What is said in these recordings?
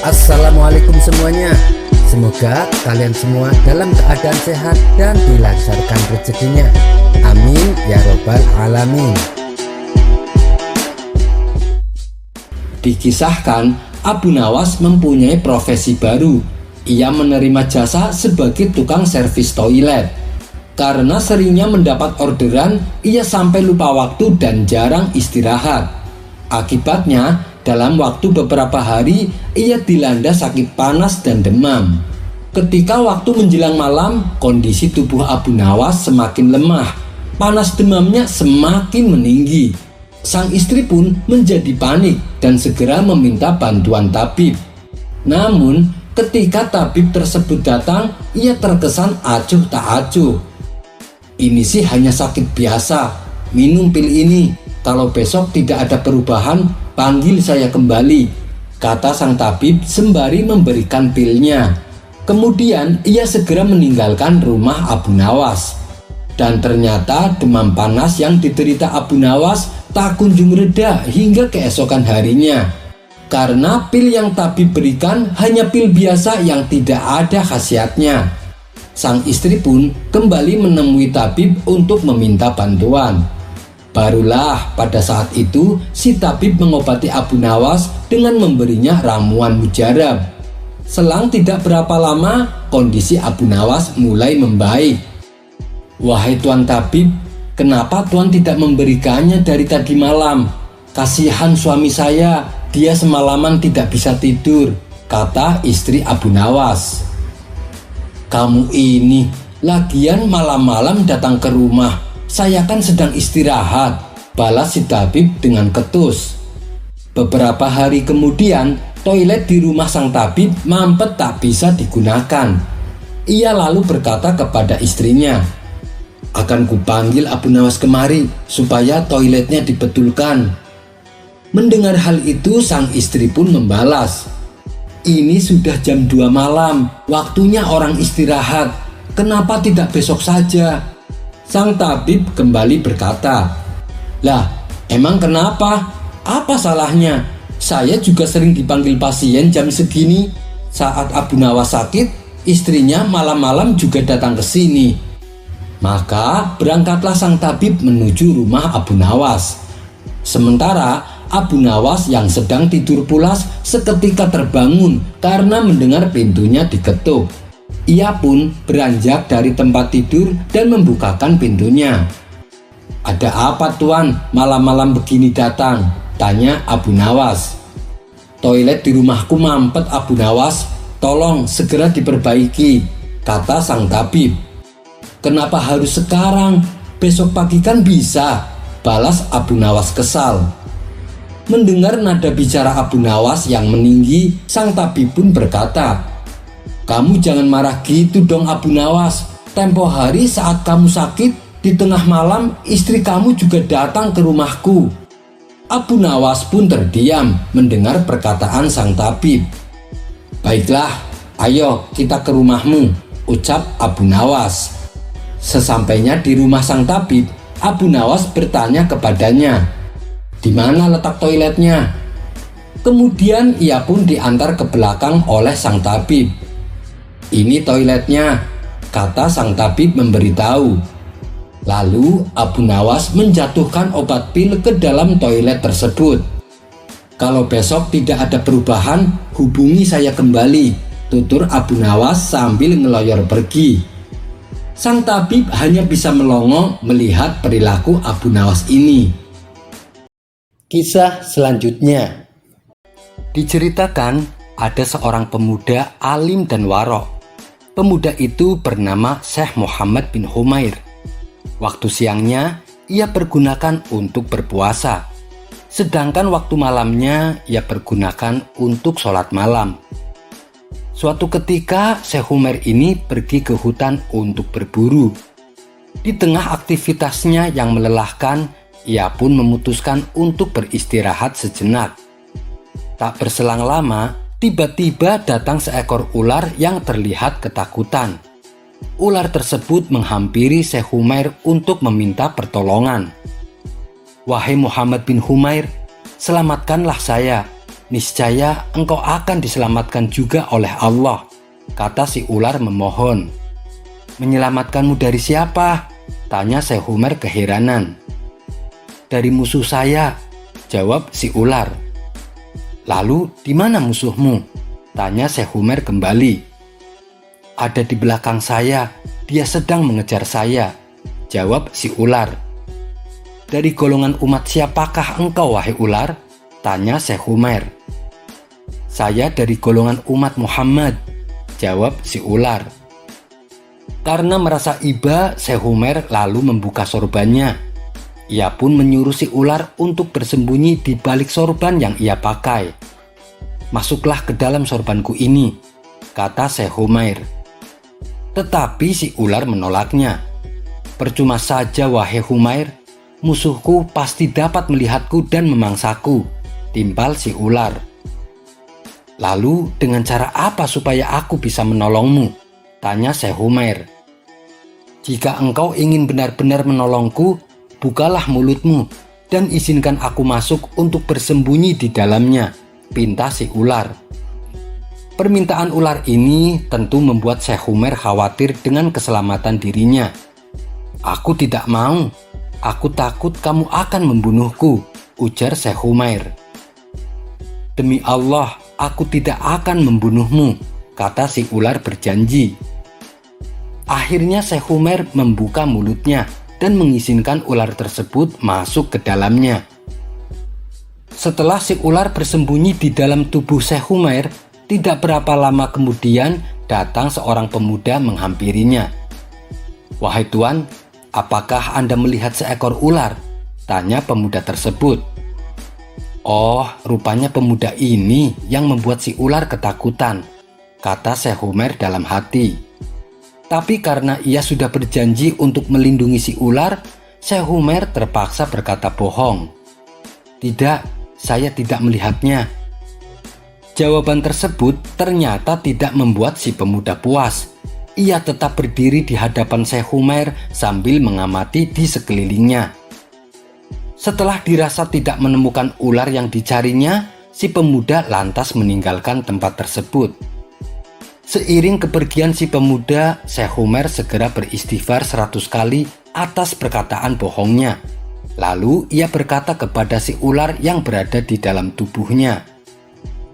Assalamualaikum semuanya. Semoga kalian semua dalam keadaan sehat dan dilancarkan rezekinya. Amin ya robbal alamin. Dikisahkan, Abu Nawas mempunyai profesi baru. Ia menerima jasa sebagai tukang servis toilet. Karena seringnya mendapat orderan, ia sampai lupa waktu dan jarang istirahat. Akibatnya, dalam waktu beberapa hari, ia dilanda sakit panas dan demam. Ketika waktu menjelang malam, kondisi tubuh Abu Nawas semakin lemah. Panas demamnya semakin meninggi. Sang istri pun menjadi panik dan segera meminta bantuan tabib. Namun, ketika tabib tersebut datang, ia terkesan acuh tak acuh. Ini sih hanya sakit biasa, minum pil ini. Kalau besok tidak ada perubahan, panggil saya kembali, kata sang tabib sembari memberikan pilnya. Kemudian ia segera meninggalkan rumah Abu Nawas. Dan ternyata demam panas yang diderita Abu Nawas tak kunjung reda hingga keesokan harinya. Karena pil yang tabib berikan hanya pil biasa yang tidak ada khasiatnya. Sang istri pun kembali menemui tabib untuk meminta bantuan. Barulah pada saat itu si tabib mengobati Abu Nawas dengan memberinya ramuan mujarab. Selang tidak berapa lama, kondisi Abu Nawas mulai membaik. Wahai Tuan Tabib, kenapa Tuan tidak memberikannya dari tadi malam? Kasihan suami saya, dia semalaman tidak bisa tidur, kata istri Abu Nawas. Kamu ini, lagian malam-malam datang ke rumah. Saya kan sedang istirahat, balas si tabib dengan ketus. Beberapa hari kemudian, toilet di rumah sang tabib mampet tak bisa digunakan. Ia lalu berkata kepada istrinya, akan kupanggil Abu Nawas kemari supaya toiletnya dibetulkan. Mendengar hal itu, sang istri pun membalas, ini sudah jam 2 malam, waktunya orang istirahat. Kenapa tidak besok saja? Sang tabib kembali berkata, lah, emang kenapa? Apa salahnya? Saya juga sering dipanggil pasien jam segini. Saat Abu Nawas sakit, istrinya malam-malam juga datang ke sini. Maka berangkatlah sang tabib menuju rumah Abu Nawas. Sementara Abu Nawas yang sedang tidur pulas seketika terbangun karena mendengar pintunya diketuk. Ia pun beranjak dari tempat tidur dan membukakan pintunya. Ada apa Tuan, malam-malam begini datang? Tanya Abu Nawas. Toilet di rumahku mampet Abu Nawas, tolong segera diperbaiki, kata sang tabib. Kenapa harus sekarang? Besok pagi kan bisa, balas Abu Nawas kesal. Mendengar nada bicara Abu Nawas yang meninggi, sang tabib pun berkata, kamu jangan marah gitu dong Abu Nawas. Tempo hari saat kamu sakit, di tengah malam istri kamu juga datang ke rumahku. Abu Nawas pun terdiam mendengar perkataan sang tabib. Baiklah, ayo kita ke rumahmu, ucap Abu Nawas. Sesampainya di rumah sang tabib, Abu Nawas bertanya kepadanya, di mana letak toiletnya? Kemudian ia pun diantar ke belakang oleh sang tabib. Ini toiletnya, kata sang tabib memberitahu. Lalu Abu Nawas menjatuhkan obat pil ke dalam toilet tersebut. Kalau besok tidak ada perubahan, hubungi saya kembali, tutur Abu Nawas sambil ngeloyor pergi. Sang tabib hanya bisa melongo melihat perilaku Abu Nawas ini. Kisah selanjutnya diceritakan ada seorang pemuda alim dan warok. Pemuda itu bernama Syekh Muhammad bin Humair. Waktu siangnya ia pergunakan untuk berpuasa, sedangkan waktu malamnya ia pergunakan untuk sholat malam. Suatu ketika Syekh Humair ini pergi ke hutan untuk berburu. Di tengah aktivitasnya yang melelahkan, ia pun memutuskan untuk beristirahat sejenak. Tak berselang lama, tiba-tiba datang seekor ular yang terlihat ketakutan. Ular tersebut menghampiri Syekh Humair untuk meminta pertolongan. Wahai Muhammad bin Humair, selamatkanlah saya. niscaya engkau akan diselamatkan juga oleh Allah, kata si ular memohon. Menyelamatkanmu dari siapa? Tanya Syekh Umair keheranan. Dari musuh saya, jawab si ular. Lalu di mana musuhmu? Tanya Syekh Umair kembali. Ada di belakang saya, dia sedang mengejar saya, jawab si ular. Dari golongan umat siapakah engkau, wahai ular? Tanya Syekh Umair. Saya dari golongan umat Muhammad, jawab si ular. Karena merasa iba, Syekh Umair lalu membuka sorbannya. Ia pun menyuruh si ular untuk bersembunyi di balik sorban yang ia pakai. Masuklah ke dalam sorbanku ini, kata Syekh Umair. Tetapi si ular menolaknya. Percuma saja, wahai Umair, musuhku pasti dapat melihatku dan memangsaku, timpal si ular. Lalu dengan cara apa supaya aku bisa menolongmu? Tanya Syekh Umair. Jika engkau ingin benar-benar menolongku, bukalah mulutmu dan izinkan aku masuk untuk bersembunyi di dalamnya, pinta si ular. Permintaan ular ini tentu membuat Syekh Umair khawatir dengan keselamatan dirinya. Aku tidak mau, aku takut kamu akan membunuhku, ujar Syekh Umair. Demi Allah, aku tidak akan membunuhmu, kata si ular berjanji. Akhirnya Syekh Umair membuka mulutnya dan mengizinkan ular tersebut masuk ke dalamnya. Setelah si ular bersembunyi di dalam tubuh Syekh Umair, tidak berapa lama kemudian datang seorang pemuda menghampirinya. Wahai tuan, apakah Anda melihat seekor ular? Tanya pemuda tersebut. Oh, rupanya pemuda ini yang membuat si ular ketakutan, kata Syekh Umair dalam hati. Tapi karena ia sudah berjanji untuk melindungi si ular, Syekh Umair terpaksa berkata bohong. Tidak, saya tidak melihatnya. Jawaban tersebut ternyata tidak membuat si pemuda puas. Ia tetap berdiri di hadapan Syekh Umair sambil mengamati di sekelilingnya. Setelah dirasa tidak menemukan ular yang dicarinya, si pemuda lantas meninggalkan tempat tersebut. Seiring kepergian si pemuda, Syekh Umair segera beristighfar 100 kali atas perkataan bohongnya. Lalu ia berkata kepada si ular yang berada di dalam tubuhnya,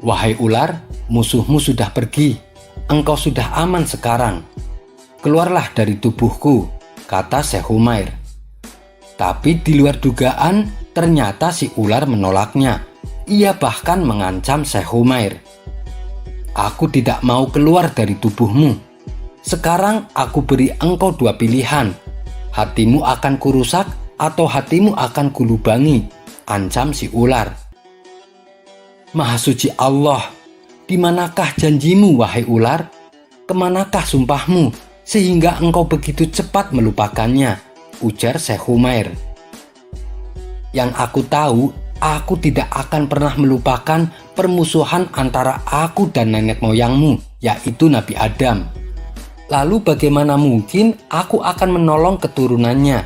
Wahai ular, musuhmu sudah pergi. Engkau sudah aman sekarang. Keluarlah dari tubuhku, kata Syekh Umair. Tapi di luar dugaan, ternyata si ular menolaknya. Ia bahkan mengancam Syekh Umair. Aku tidak mau keluar dari tubuhmu. Sekarang aku beri engkau 2 pilihan. Hatimu akan kurusak atau hatimu akan kulubangi, ancam si ular. Maha suci Allah, di manakah janjimu, wahai ular? Kemanakah sumpahmu sehingga engkau begitu cepat melupakannya? Ujar Syekh Umair. Yang aku tahu, aku tidak akan pernah melupakan permusuhan antara aku dan nenek moyangmu, yaitu Nabi Adam. Lalu bagaimana mungkin aku akan menolong keturunannya?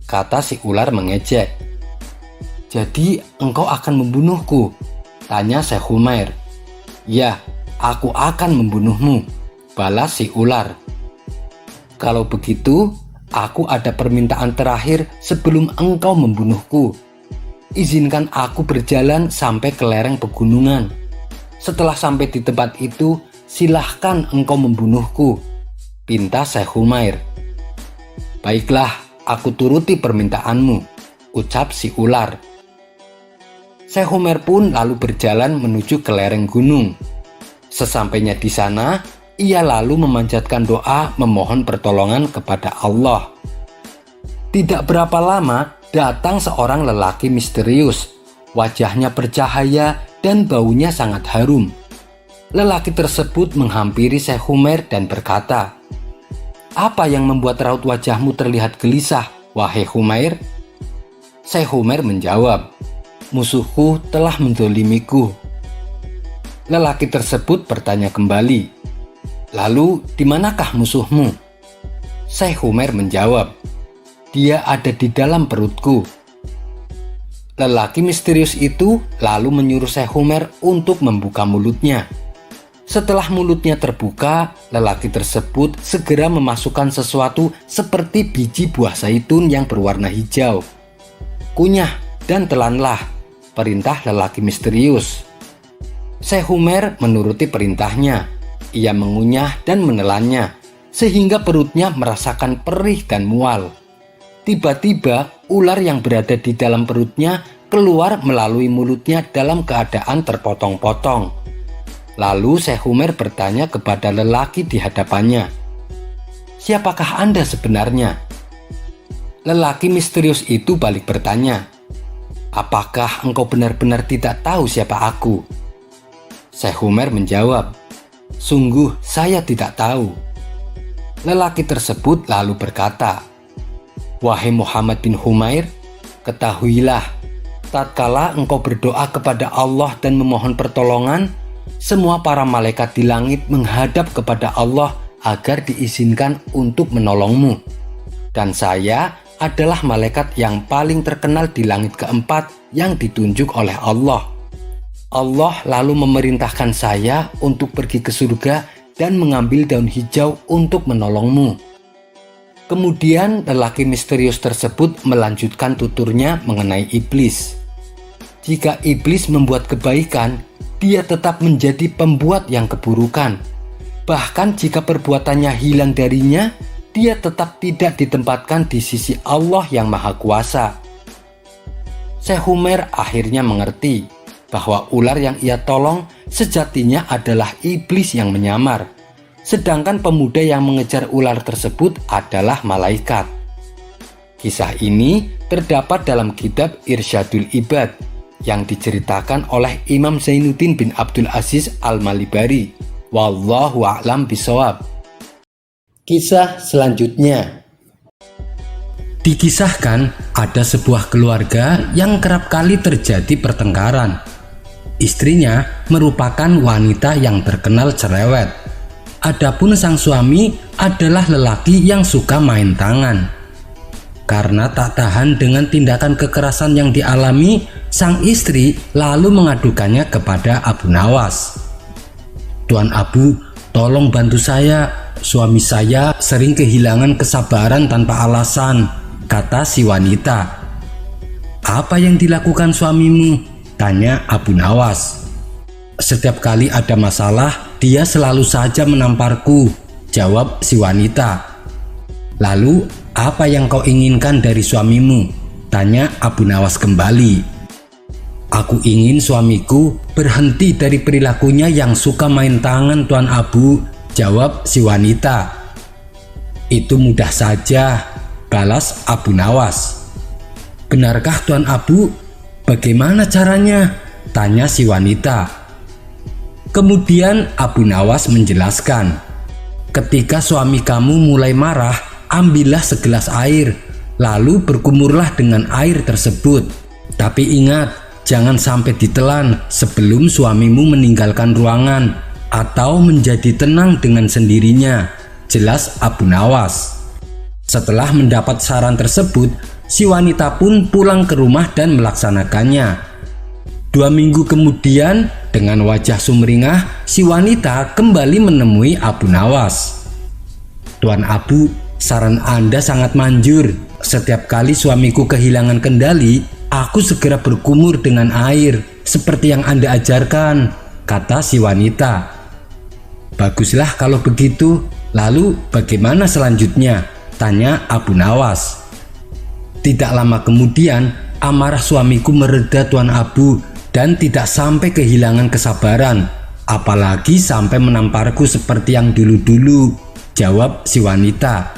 Kata si ular mengejek. Jadi engkau akan membunuhku? Tanya Syekh Umair. Ya, aku akan membunuhmu, balas si ular. Kalau begitu, aku ada permintaan terakhir sebelum engkau membunuhku. Izinkan aku berjalan sampai ke lereng pegunungan. Setelah sampai di tempat itu, silahkan engkau membunuhku, pinta Syekh Umair. Baiklah, aku turuti permintaanmu, ucap si ular. Syekh Umair pun lalu berjalan menuju ke lereng gunung. Sesampainya di sana, ia lalu memanjatkan doa memohon pertolongan kepada Allah. Tidak berapa lama, datang seorang lelaki misterius. Wajahnya bercahaya dan baunya sangat harum. Lelaki tersebut menghampiri Syekh Umair dan berkata, Apa yang membuat raut wajahmu terlihat gelisah, wahai Umair? Syekh Umair menjawab, Musuhku telah menzolimiku. Lelaki tersebut bertanya kembali, Lalu di manakah musuhmu? Syekh Umair menjawab, Dia ada di dalam perutku. Lelaki misterius itu lalu menyuruh Syekh Umair untuk membuka mulutnya. Setelah mulutnya terbuka, lelaki tersebut segera memasukkan sesuatu seperti biji buah zaitun yang berwarna hijau. "Kunyah dan telanlah," perintah lelaki misterius. Syekh Umair menuruti perintahnya. Ia mengunyah dan menelannya, sehingga perutnya merasakan perih dan mual. Tiba-tiba, ular yang berada di dalam perutnya keluar melalui mulutnya dalam keadaan terpotong-potong. Lalu Syekh Umair bertanya kepada lelaki di hadapannya, "Siapakah Anda sebenarnya?" Lelaki misterius itu balik bertanya, "Apakah engkau benar-benar tidak tahu siapa aku?" Syekh Umair menjawab, "Sungguh saya tidak tahu." Lelaki tersebut lalu berkata, "Wahai Muhammad bin Humair, ketahuilah, tatkala engkau berdoa kepada Allah dan memohon pertolongan, semua para malaikat di langit menghadap kepada Allah agar diizinkan untuk menolongmu. Dan saya adalah malaikat yang paling terkenal di langit keempat yang ditunjuk oleh Allah. Allah lalu memerintahkan saya untuk pergi ke surga dan mengambil daun hijau untuk menolongmu." Kemudian lelaki misterius tersebut melanjutkan tuturnya mengenai iblis. Jika iblis membuat kebaikan, dia tetap menjadi pembuat yang keburukan. Bahkan jika perbuatannya hilang darinya, dia tetap tidak ditempatkan di sisi Allah yang Maha Kuasa. Syekh Umair akhirnya mengerti bahwa ular yang ia tolong sejatinya adalah iblis yang menyamar, sedangkan pemuda yang mengejar ular tersebut adalah malaikat. Kisah ini terdapat dalam kitab Irsyadul Ibad yang diceritakan oleh Imam Zainuddin bin Abdul Aziz Al-Malibari. Wallahu a'lam bishawab. Kisah selanjutnya. Dikisahkan ada sebuah keluarga yang kerap kali terjadi pertengkaran. Istrinya merupakan wanita yang terkenal cerewet. Adapun sang suami adalah lelaki yang suka main tangan. Karena tak tahan dengan tindakan kekerasan yang dialami, sang istri lalu mengadukannya kepada Abu Nawas. "Tuan Abu, tolong bantu saya. Suami saya sering kehilangan kesabaran tanpa alasan," kata si wanita. "Apa yang dilakukan suamimu?" tanya Abu Nawas. "Setiap kali ada masalah, dia selalu saja menamparku," jawab si wanita. "Lalu apa yang kau inginkan dari suamimu?" tanya Abu Nawas kembali. "Aku ingin suamiku berhenti dari perilakunya yang suka main tangan, Tuan Abu," jawab si wanita. "Itu mudah saja," balas Abu Nawas. "Benarkah Tuan Abu? Bagaimana caranya?" tanya si wanita. Kemudian Abu Nawas menjelaskan, "Ketika suami kamu mulai marah, ambillah segelas air, lalu berkumurlah dengan air tersebut. Tapi ingat, jangan sampai ditelan sebelum suamimu meninggalkan ruangan atau menjadi tenang dengan sendirinya," jelas Abu Nawas. Setelah mendapat saran tersebut, si wanita pun pulang ke rumah dan melaksanakannya. 2 minggu kemudian, dengan wajah sumringah, si wanita kembali menemui Abu Nawas. "Tuan Abu, saran Anda sangat manjur. Setiap kali suamiku kehilangan kendali, aku segera berkumur dengan air, seperti yang Anda ajarkan," kata si wanita. "Baguslah kalau begitu. Lalu bagaimana selanjutnya?" tanya Abu Nawas. "Tidak lama kemudian, amarah suamiku mereda, Tuan Abu, dan tidak sampai kehilangan kesabaran, apalagi sampai menamparku seperti yang dulu-dulu," jawab si wanita.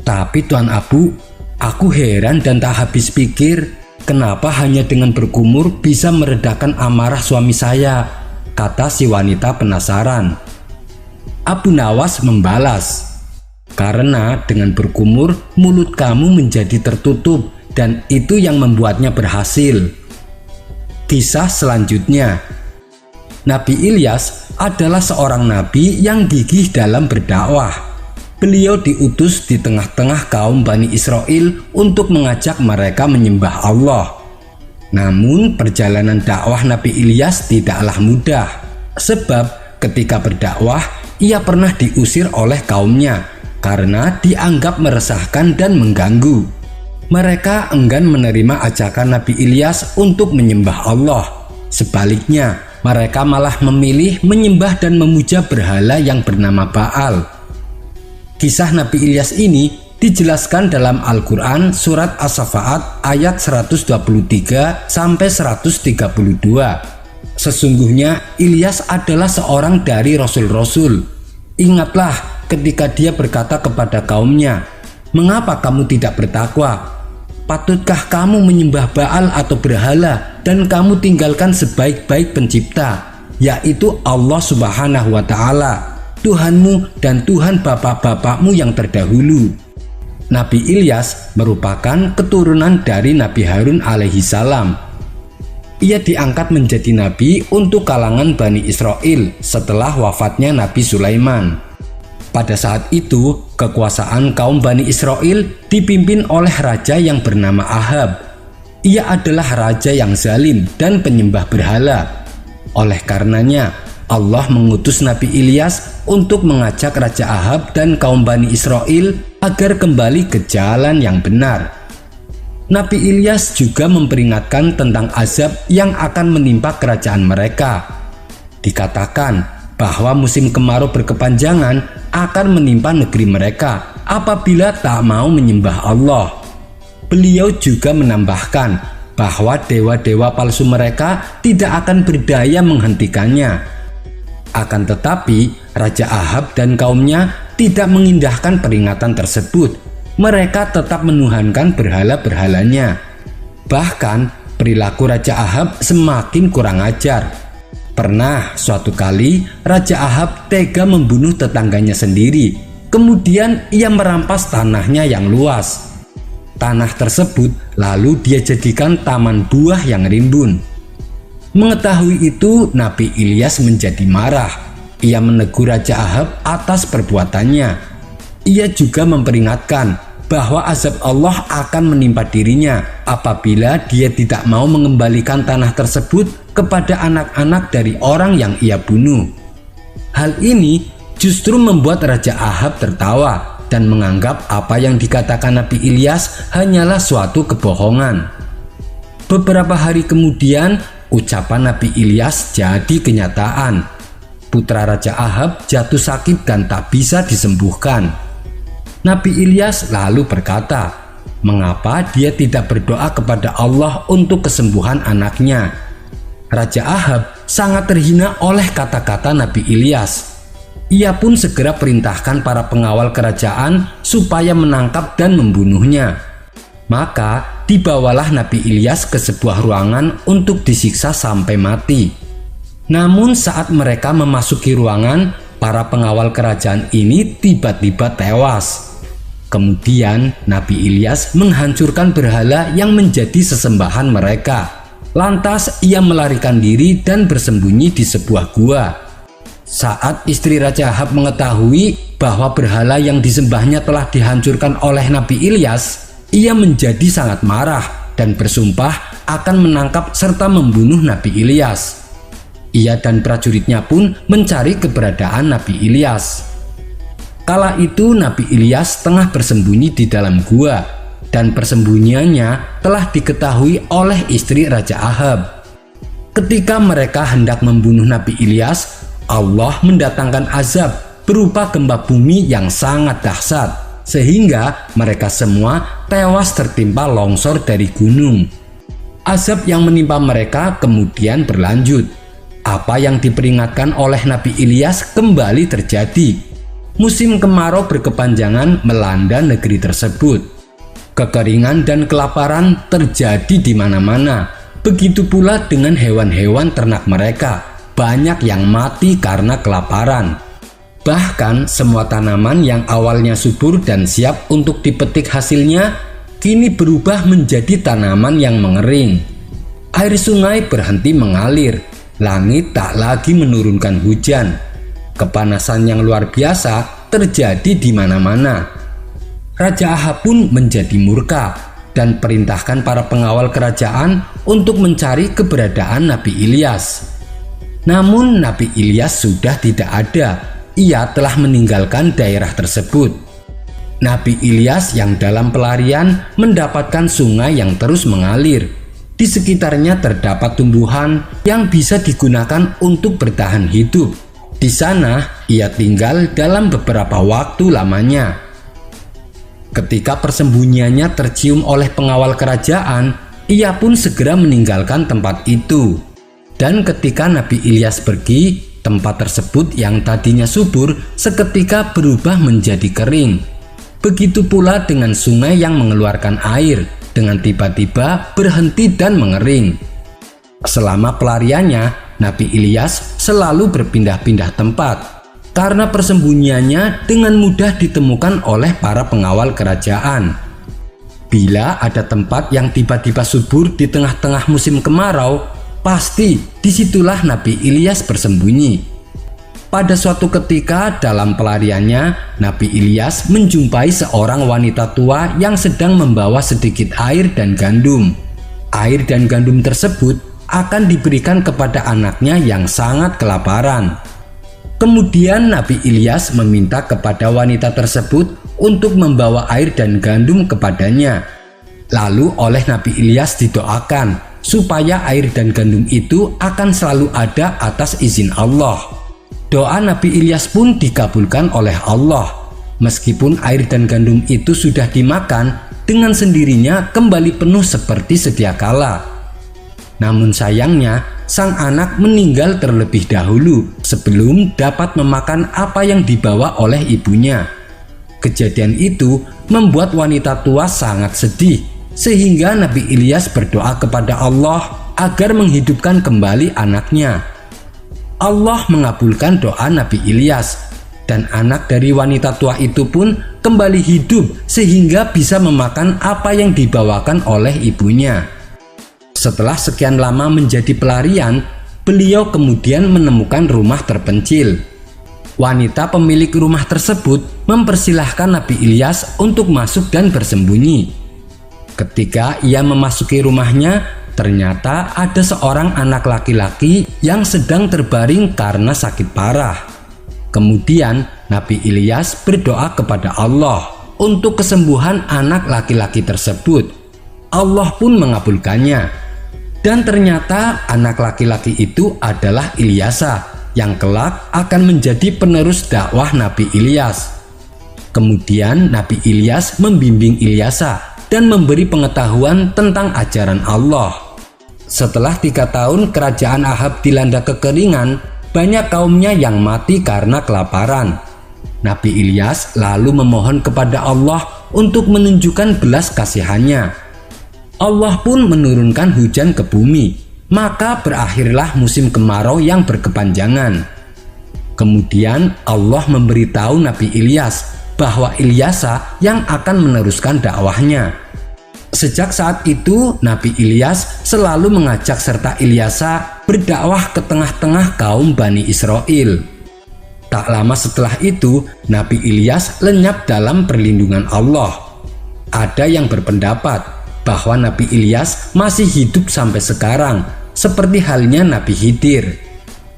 "Tapi Tuan Abu, aku heran dan tak habis pikir, kenapa hanya dengan berkumur bisa meredakan amarah suami saya," kata si wanita penasaran. Abu Nawas membalas, "Karena dengan berkumur mulut kamu menjadi tertutup dan itu yang membuatnya berhasil." Kisah selanjutnya. Nabi Ilyas adalah seorang nabi yang gigih dalam berdakwah. Beliau diutus di tengah-tengah kaum Bani Israel untuk mengajak mereka menyembah Allah. Namun perjalanan dakwah Nabi Ilyas tidaklah mudah, sebab ketika berdakwah ia pernah diusir oleh kaumnya karena dianggap meresahkan dan mengganggu. Mereka enggan menerima ajakan Nabi Ilyas untuk menyembah Allah. Sebaliknya, mereka malah memilih menyembah dan memuja berhala yang bernama Baal. Kisah Nabi Ilyas ini dijelaskan dalam Al-Quran surat As-Safaat ayat 123 sampai 132. Sesungguhnya Ilyas adalah seorang dari Rasul-Rasul. Ingatlah ketika dia berkata kepada kaumnya, "Mengapa kamu tidak bertakwa? Patutkah kamu menyembah Baal atau berhala dan kamu tinggalkan sebaik-baik pencipta, yaitu Allah Subhanahu wa Ta'ala, Tuhanmu dan Tuhan bapak-bapakmu yang terdahulu?" Nabi Ilyas merupakan keturunan dari Nabi Harun alaihi salam. Ia diangkat menjadi nabi untuk kalangan Bani Israel setelah wafatnya Nabi Sulaiman. Pada saat itu, kekuasaan kaum Bani Israel dipimpin oleh raja yang bernama Ahab. Ia adalah raja yang zalim dan penyembah berhala. Oleh karenanya, Allah mengutus Nabi Ilyas untuk mengajak Raja Ahab dan kaum Bani Israel agar kembali ke jalan yang benar. Nabi Ilyas juga memperingatkan tentang azab yang akan menimpa kerajaan mereka. Dikatakan bahwa musim kemarau berkepanjangan akan menimpa negeri mereka apabila tak mau menyembah Allah. Beliau juga menambahkan bahwa dewa-dewa palsu mereka tidak akan berdaya menghentikannya. Akan tetapi, Raja Ahab dan kaumnya tidak mengindahkan peringatan tersebut. Mereka tetap menuhankan berhala-berhalanya. Bahkan, perilaku Raja Ahab semakin kurang ajar. Pernah suatu kali Raja Ahab tega membunuh tetangganya sendiri. Kemudian ia merampas tanahnya yang luas. Tanah tersebut lalu dia jadikan taman buah yang rimbun. Mengetahui itu, Nabi Ilyas menjadi marah. Ia menegur Raja Ahab atas perbuatannya. Ia juga memperingatkan bahwa azab Allah akan menimpa dirinya apabila dia tidak mau mengembalikan tanah tersebut kepada anak-anak dari orang yang ia bunuh. Hal ini justru membuat Raja Ahab tertawa dan menganggap apa yang dikatakan Nabi Ilyas hanyalah suatu kebohongan. Beberapa hari kemudian, ucapan Nabi Ilyas jadi kenyataan. Putra Raja Ahab jatuh sakit dan tak bisa disembuhkan. Nabi Ilyas lalu berkata, mengapa dia tidak berdoa kepada Allah untuk kesembuhan anaknya? Raja Ahab sangat terhina oleh kata-kata Nabi Ilyas. Ia pun segera perintahkan para pengawal kerajaan supaya menangkap dan membunuhnya. Maka dibawalah Nabi Ilyas ke sebuah ruangan untuk disiksa sampai mati. Namun saat mereka memasuki ruangan, para pengawal kerajaan ini tiba-tiba tewas. Kemudian Nabi Ilyas menghancurkan berhala yang menjadi sesembahan mereka. Lantas ia melarikan diri dan bersembunyi di sebuah gua. Saat istri Raja Ahab mengetahui bahwa berhala yang disembahnya telah dihancurkan oleh Nabi Ilyas, ia menjadi sangat marah dan bersumpah akan menangkap serta membunuh Nabi Ilyas. Ia dan prajuritnya pun mencari keberadaan Nabi Ilyas. Kala itu Nabi Ilyas tengah bersembunyi di dalam gua, dan persembunyiannya telah diketahui oleh istri Raja Ahab. Ketika mereka hendak membunuh Nabi Ilyas, Allah mendatangkan azab berupa gempa bumi yang sangat dahsyat, sehingga mereka semua tewas tertimpa longsor dari gunung. Azab yang menimpa mereka kemudian berlanjut. Apa yang diperingatkan oleh Nabi Ilyas kembali terjadi. Musim kemarau berkepanjangan melanda negeri tersebut. Kekeringan dan kelaparan terjadi di mana-mana. Begitu pula dengan hewan-hewan ternak mereka. Banyak yang mati karena kelaparan. Bahkan semua tanaman yang awalnya subur dan siap untuk dipetik hasilnya, kini berubah menjadi tanaman yang mengering. Air sungai berhenti mengalir. Langit tak lagi menurunkan hujan. Kepanasan yang luar biasa terjadi di mana-mana. Raja Ahab pun menjadi murka. dan perintahkan para pengawal kerajaan untuk mencari keberadaan Nabi Ilyas. Namun Nabi Ilyas sudah tidak ada. Ia telah meninggalkan daerah tersebut. Nabi Ilyas yang dalam pelarian mendapatkan sungai yang terus mengalir. Di sekitarnya terdapat tumbuhan yang bisa digunakan untuk bertahan hidup. Di sana ia tinggal dalam beberapa waktu lamanya. Ketika persembunyiannya tercium oleh pengawal kerajaan, ia pun segera meninggalkan tempat itu. Dan ketika Nabi Ilyas pergi, tempat tersebut yang tadinya subur seketika berubah menjadi kering. Begitu pula dengan sungai yang mengeluarkan air, dengan tiba-tiba berhenti dan mengering. Selama pelariannya, Nabi Ilyas selalu berpindah-pindah tempat, karena persembunyiannya dengan mudah ditemukan oleh para pengawal kerajaan. Bila ada tempat yang tiba-tiba subur di tengah-tengah musim kemarau, pasti disitulah Nabi Ilyas bersembunyi. Pada suatu ketika dalam pelariannya, Nabi Ilyas menjumpai seorang wanita tua yang sedang membawa sedikit air dan gandum. Air dan gandum tersebut akan diberikan kepada anaknya yang sangat kelaparan. Kemudian Nabi Ilyas meminta kepada wanita tersebut untuk membawa air dan gandum kepadanya. Lalu oleh Nabi Ilyas didoakan supaya air dan gandum itu akan selalu ada atas izin Allah. Doa Nabi Ilyas pun dikabulkan oleh Allah. Meskipun air dan gandum itu sudah dimakan, dengan sendirinya kembali penuh seperti sedia kala. Namun sayangnya, sang anak meninggal terlebih dahulu sebelum dapat memakan apa yang dibawa oleh ibunya. Kejadian itu membuat wanita tua sangat sedih, sehingga Nabi Ilyas berdoa kepada Allah agar menghidupkan kembali anaknya. Allah mengabulkan doa Nabi Ilyas, dan anak dari wanita tua itu pun kembali hidup sehingga bisa memakan apa yang dibawakan oleh ibunya. Setelah sekian lama menjadi pelarian, beliau kemudian menemukan rumah terpencil. Wanita pemilik rumah tersebut mempersilahkan Nabi Ilyas untuk masuk dan bersembunyi. Ketika ia memasuki rumahnya, ternyata ada seorang anak laki-laki yang sedang terbaring karena sakit parah. Kemudian Nabi Ilyas berdoa kepada Allah untuk kesembuhan anak laki-laki tersebut. Allah pun mengabulkannya. Dan ternyata anak laki-laki itu adalah Ilyasa yang kelak akan menjadi penerus dakwah Nabi Ilyas. Kemudian Nabi Ilyas membimbing Ilyasa dan memberi pengetahuan tentang ajaran Allah. Setelah 3 tahun kerajaan Ahab dilanda kekeringan, banyak kaumnya yang mati karena kelaparan. Nabi Ilyas lalu memohon kepada Allah untuk menunjukkan belas kasihannya. Allah pun menurunkan hujan ke bumi, maka berakhirlah musim kemarau yang berkepanjangan. Kemudian Allah memberitahu Nabi Ilyas bahwa Ilyasa yang akan meneruskan dakwahnya. Sejak saat itu Nabi Ilyas selalu mengajak serta Ilyasa berdakwah ke tengah-tengah kaum Bani Israel. Tak lama setelah itu Nabi Ilyas lenyap dalam perlindungan Allah. Ada yang berpendapat bahwa Nabi Ilyas masih hidup sampai sekarang, seperti halnya Nabi Khidir.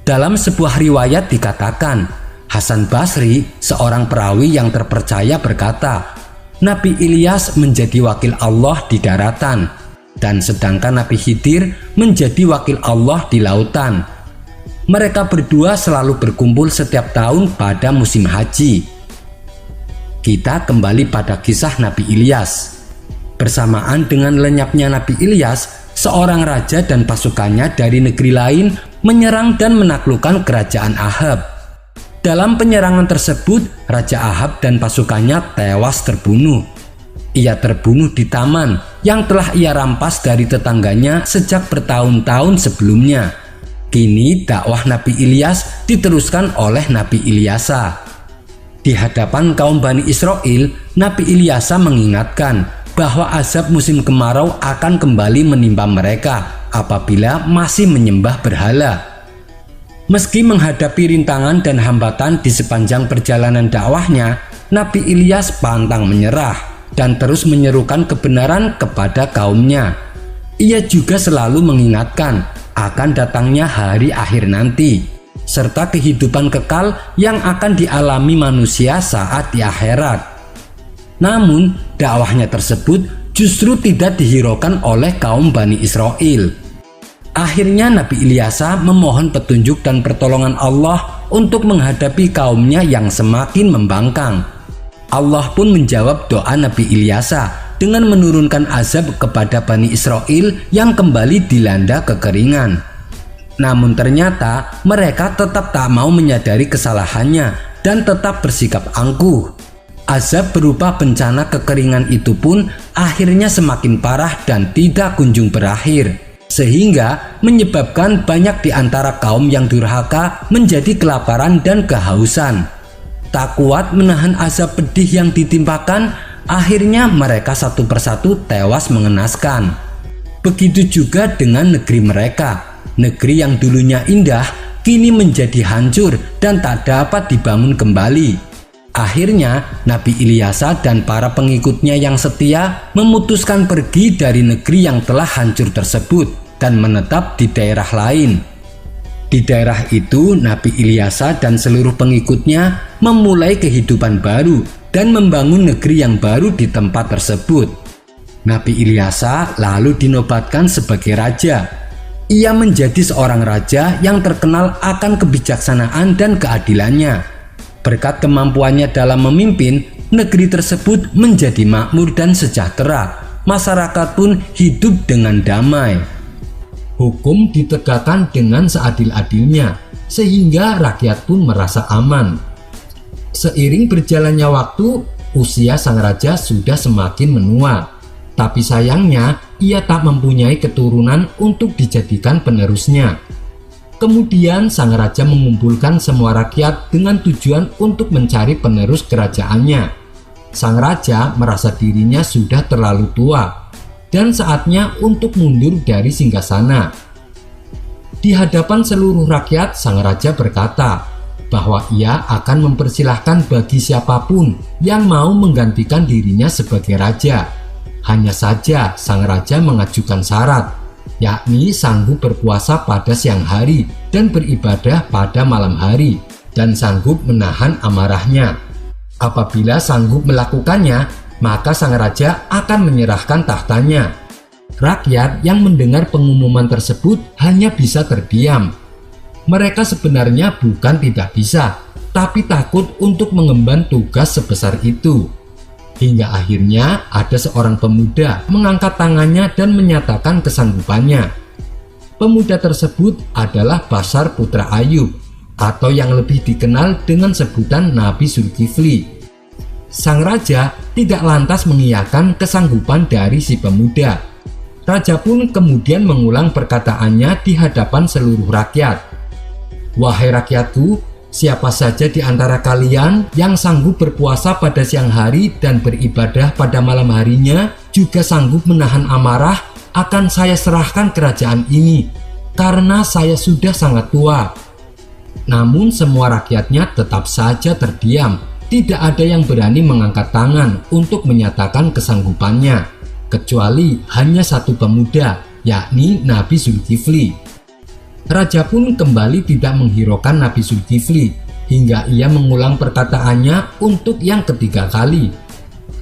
Dalam sebuah riwayat dikatakan, Hasan Basri, seorang perawi yang terpercaya, berkata, Nabi Ilyas menjadi wakil Allah di daratan, dan sedangkan Nabi Khidir menjadi wakil Allah di lautan. Mereka berdua selalu berkumpul setiap tahun pada musim haji. Kita kembali pada kisah Nabi Ilyas. Bersamaan dengan lenyapnya Nabi Ilyas, seorang raja dan pasukannya dari negeri lain menyerang dan menaklukkan kerajaan Ahab. Dalam penyerangan tersebut, Raja Ahab dan pasukannya tewas terbunuh. Ia terbunuh di taman yang telah ia rampas dari tetangganya sejak bertahun-tahun sebelumnya. Kini dakwah Nabi Ilyas diteruskan oleh Nabi Ilyasa. Di hadapan kaum Bani Israel, Nabi Ilyasa mengingatkan bahwa azab musim kemarau akan kembali menimpa mereka apabila masih menyembah berhala. Meski menghadapi rintangan dan hambatan di sepanjang perjalanan dakwahnya, Nabi Ilyas pantang menyerah. dan terus menyerukan kebenaran kepada kaumnya. Ia juga selalu mengingatkan akan datangnya hari akhir nanti, serta kehidupan kekal yang akan dialami manusia saat di akhirat. Namun, dakwahnya tersebut justru tidak dihiraukan oleh kaum Bani Israel. Akhirnya Nabi Ilyasa memohon petunjuk dan pertolongan Allah untuk menghadapi kaumnya yang semakin membangkang. Allah pun menjawab doa Nabi Ilyasa dengan menurunkan azab kepada Bani Israel yang kembali dilanda kekeringan. Namun ternyata mereka tetap tak mau menyadari kesalahannya dan tetap bersikap angkuh. Azab berupa bencana kekeringan itu pun akhirnya semakin parah dan tidak kunjung berakhir, sehingga menyebabkan banyak di antara kaum yang durhaka menjadi kelaparan dan kehausan. Tak kuat menahan azab pedih yang ditimpakan, akhirnya mereka satu persatu tewas mengenaskan. Begitu juga dengan negeri mereka. Negeri yang dulunya indah kini menjadi hancur dan tak dapat dibangun kembali. Akhirnya Nabi Ilyasa dan para pengikutnya yang setia memutuskan pergi dari negeri yang telah hancur tersebut dan menetap di daerah lain. Di daerah itu Nabi Ilyasa dan seluruh pengikutnya memulai kehidupan baru dan membangun negeri yang baru di tempat tersebut. Nabi Ilyasa lalu dinobatkan sebagai raja. Ia menjadi seorang raja yang terkenal akan kebijaksanaan dan keadilannya. Berkat kemampuannya dalam memimpin, negeri tersebut menjadi makmur dan sejahtera. Masyarakat pun hidup dengan damai. Hukum ditegakkan dengan seadil-adilnya, sehingga rakyat pun merasa aman. Seiring berjalannya waktu, usia sang raja sudah semakin menua. Tapi sayangnya, ia tak mempunyai keturunan untuk dijadikan penerusnya. Kemudian sang raja mengumpulkan semua rakyat dengan tujuan untuk mencari penerus kerajaannya. Sang raja merasa dirinya sudah terlalu tua dan saatnya untuk mundur dari singgasana. Di hadapan seluruh rakyat, sang raja berkata bahwa ia akan mempersilahkan bagi siapapun yang mau menggantikan dirinya sebagai raja. Hanya saja sang raja mengajukan syarat, yakni sanggup berpuasa pada siang hari dan beribadah pada malam hari, dan sanggup menahan amarahnya. Apabila sanggup melakukannya, maka sang raja akan menyerahkan tahtanya. Rakyat yang mendengar pengumuman tersebut hanya bisa terdiam. Mereka sebenarnya bukan tidak bisa, tapi takut untuk mengemban tugas sebesar itu. Hingga akhirnya ada seorang pemuda mengangkat tangannya dan menyatakan kesanggupannya. Pemuda tersebut adalah Bashar putra Ayub, atau yang lebih dikenal dengan sebutan Nabi Zulkifli. Sang raja tidak lantas mengiyakan kesanggupan dari si pemuda. Raja pun kemudian mengulang perkataannya di hadapan seluruh rakyat. "Wahai rakyatku, siapa saja di antara kalian yang sanggup berpuasa pada siang hari dan beribadah pada malam harinya, juga sanggup menahan amarah, akan saya serahkan kerajaan ini, karena saya sudah sangat tua." Namun semua rakyatnya tetap saja terdiam. Tidak ada yang berani mengangkat tangan untuk menyatakan kesanggupannya, kecuali hanya satu pemuda, yakni Nabi Zulkifli. Raja pun kembali tidak menghiraukan Nabi Zulkifli hingga ia mengulang perkataannya untuk yang ketiga kali.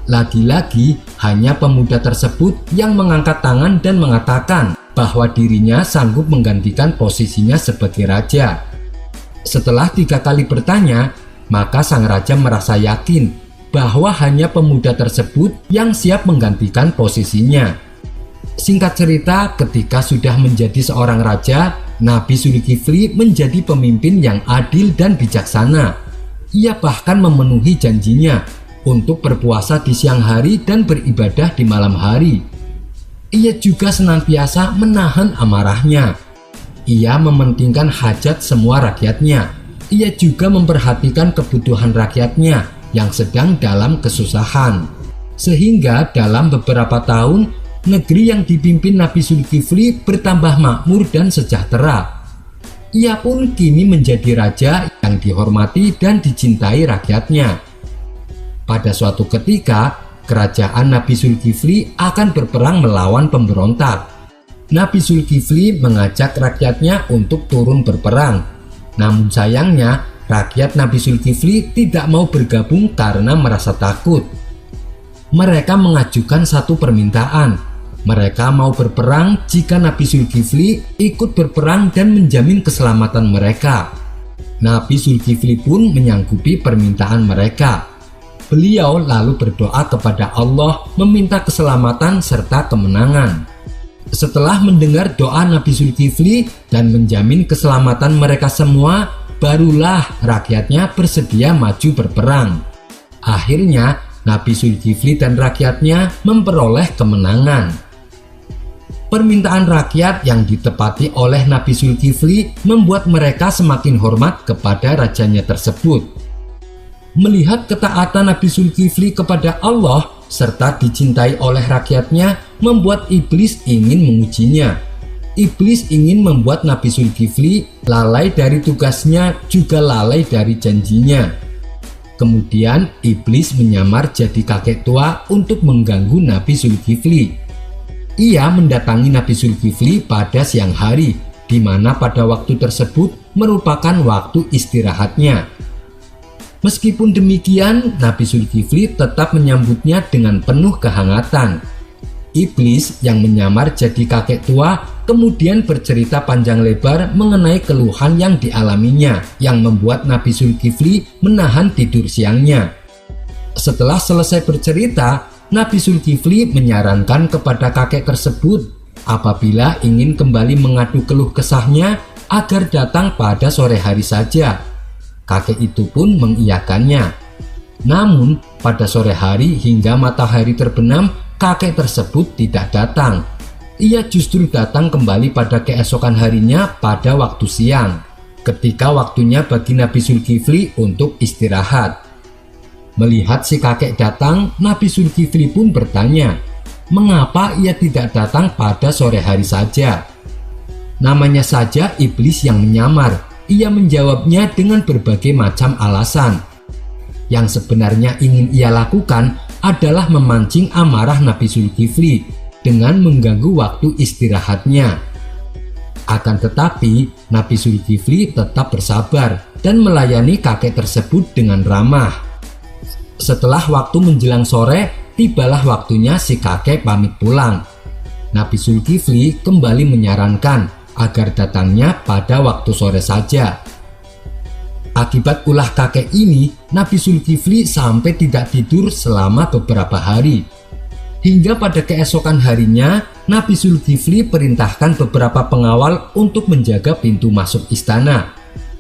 Lagi-lagi hanya pemuda tersebut yang mengangkat tangan dan mengatakan bahwa dirinya sanggup menggantikan posisinya sebagai raja. Setelah 3 kali bertanya, maka sang raja merasa yakin bahwa hanya pemuda tersebut yang siap menggantikan posisinya. Singkat cerita, ketika sudah menjadi seorang raja, Nabi Zulkifli menjadi pemimpin yang adil dan bijaksana. Ia bahkan memenuhi janjinya untuk berpuasa di siang hari dan beribadah di malam hari. Ia juga senantiasa menahan amarahnya. Ia mementingkan hajat semua rakyatnya. Ia juga memperhatikan kebutuhan rakyatnya yang sedang dalam kesusahan. Sehingga dalam beberapa tahun, negeri yang dipimpin Nabi Zulkifli bertambah makmur dan sejahtera. Ia pun kini menjadi raja yang dihormati dan dicintai rakyatnya. Pada suatu ketika, kerajaan Nabi Zulkifli akan berperang melawan pemberontak. Nabi Zulkifli mengajak rakyatnya untuk turun berperang. Namun sayangnya, rakyat Nabi Zulkifli tidak mau bergabung karena merasa takut. Mereka mengajukan satu permintaan. Mereka mau berperang jika Nabi Zulkifli ikut berperang dan menjamin keselamatan mereka. Nabi Zulkifli pun menyanggupi permintaan mereka. Beliau lalu berdoa kepada Allah meminta keselamatan serta kemenangan. Setelah mendengar doa Nabi Zulkifli dan menjamin keselamatan mereka semua, barulah rakyatnya bersedia maju berperang. Akhirnya Nabi Zulkifli dan rakyatnya memperoleh kemenangan. Permintaan rakyat yang ditepati oleh Nabi Zulkifli membuat mereka semakin hormat kepada rajanya tersebut. Melihat ketaatan Nabi Zulkifli kepada Allah serta dicintai oleh rakyatnya membuat iblis ingin mengujinya. Iblis ingin membuat Nabi Zulkifli lalai dari tugasnya juga lalai dari janjinya. Kemudian iblis menyamar jadi kakek tua untuk mengganggu Nabi Zulkifli. Ia mendatangi Nabi Zulkifli pada siang hari, di mana pada waktu tersebut merupakan waktu istirahatnya. Meskipun demikian, Nabi Zulkifli tetap menyambutnya dengan penuh kehangatan. Iblis yang menyamar jadi kakek tua kemudian bercerita panjang lebar mengenai keluhan yang dialaminya, yang membuat Nabi Zulkifli menahan tidur siangnya. Setelah selesai bercerita, Nabi Zulkifli menyarankan kepada kakek tersebut apabila ingin kembali mengadu keluh kesahnya agar datang pada sore hari saja. Kakek itu pun mengiyakannya. Namun pada sore hari hingga matahari terbenam, kakek tersebut tidak datang. Ia justru datang kembali pada keesokan harinya pada waktu siang, ketika waktunya bagi Nabi Zulkifli untuk istirahat. Melihat si kakek datang, Nabi Zulkifli pun bertanya, mengapa ia tidak datang pada sore hari saja? Namanya saja iblis yang menyamar. Ia menjawabnya dengan berbagai macam alasan. Yang sebenarnya ingin ia lakukan adalah memancing amarah Nabi Zulkifli dengan mengganggu waktu istirahatnya. Akan tetapi, Nabi Zulkifli tetap bersabar dan melayani kakek tersebut dengan ramah. Setelah waktu menjelang sore, tibalah waktunya si kakek pamit pulang. Nabi Zulkifli kembali menyarankan agar datangnya pada waktu sore saja. Akibat ulah kakek ini, Nabi Zulkifli sampai tidak tidur selama beberapa hari. Hingga pada keesokan harinya, Nabi Zulkifli perintahkan beberapa pengawal untuk menjaga pintu masuk istana.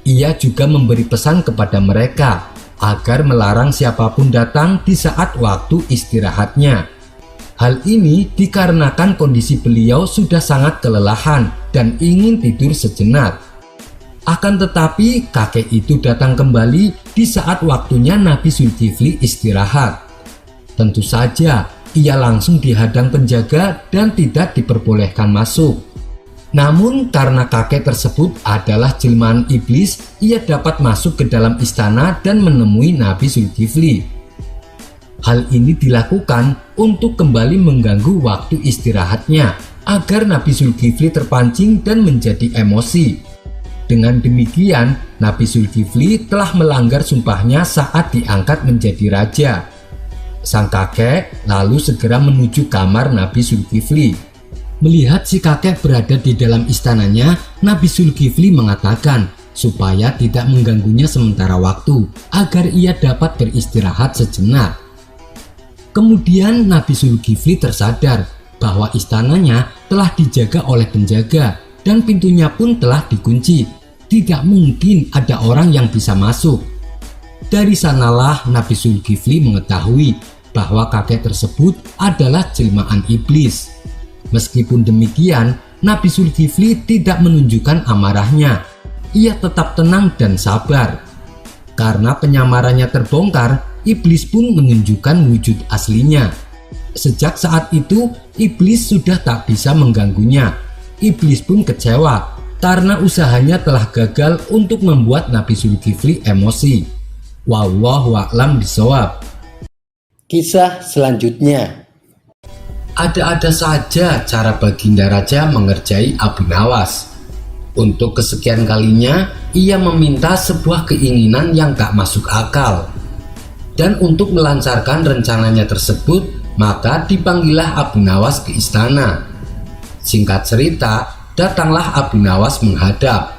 Ia juga memberi pesan kepada mereka agar melarang siapapun datang di saat waktu istirahatnya. Hal ini dikarenakan kondisi beliau sudah sangat kelelahan dan ingin tidur sejenak. Akan tetapi kakek itu datang kembali di saat waktunya Nabi Zulkifli istirahat. Tentu saja ia langsung dihadang penjaga dan tidak diperbolehkan masuk. Namun karena kakek tersebut adalah jelmaan iblis, ia dapat masuk ke dalam istana dan menemui Nabi Zulkifli. Hal ini dilakukan untuk kembali mengganggu waktu istirahatnya agar Nabi Zulkifli terpancing dan menjadi emosi. Dengan demikian, Nabi Zulkifli telah melanggar sumpahnya saat diangkat menjadi raja. Sang kakek lalu segera menuju kamar Nabi Zulkifli. Melihat si kakek berada di dalam istananya, Nabi Zulkifli mengatakan supaya tidak mengganggunya sementara waktu agar ia dapat beristirahat sejenak. Kemudian Nabi Zulkifli tersadar bahwa istananya telah dijaga oleh penjaga dan pintunya pun telah dikunci. Tidak mungkin ada orang yang bisa masuk. Dari sanalah Nabi Zulkifli mengetahui bahwa kakek tersebut adalah jelmaan iblis. Meskipun demikian, Nabi Zulkifli tidak menunjukkan amarahnya. Ia tetap tenang dan sabar. Karena penyamarannya terbongkar, iblis pun menunjukkan wujud aslinya. Sejak saat itu, iblis sudah tak bisa mengganggunya. Iblis pun kecewa karena usahanya telah gagal untuk membuat Nabi Zulkifli emosi. Wallahu a'lam bishawab. Kisah selanjutnya. Ada-ada saja cara Baginda Raja mengerjai Abu Nawas. Untuk kesekian kalinya, ia meminta sebuah keinginan yang tak masuk akal. Dan untuk melancarkan rencananya tersebut, maka dipanggillah Abu Nawas ke istana. Singkat cerita, datanglah Abu Nawas menghadap.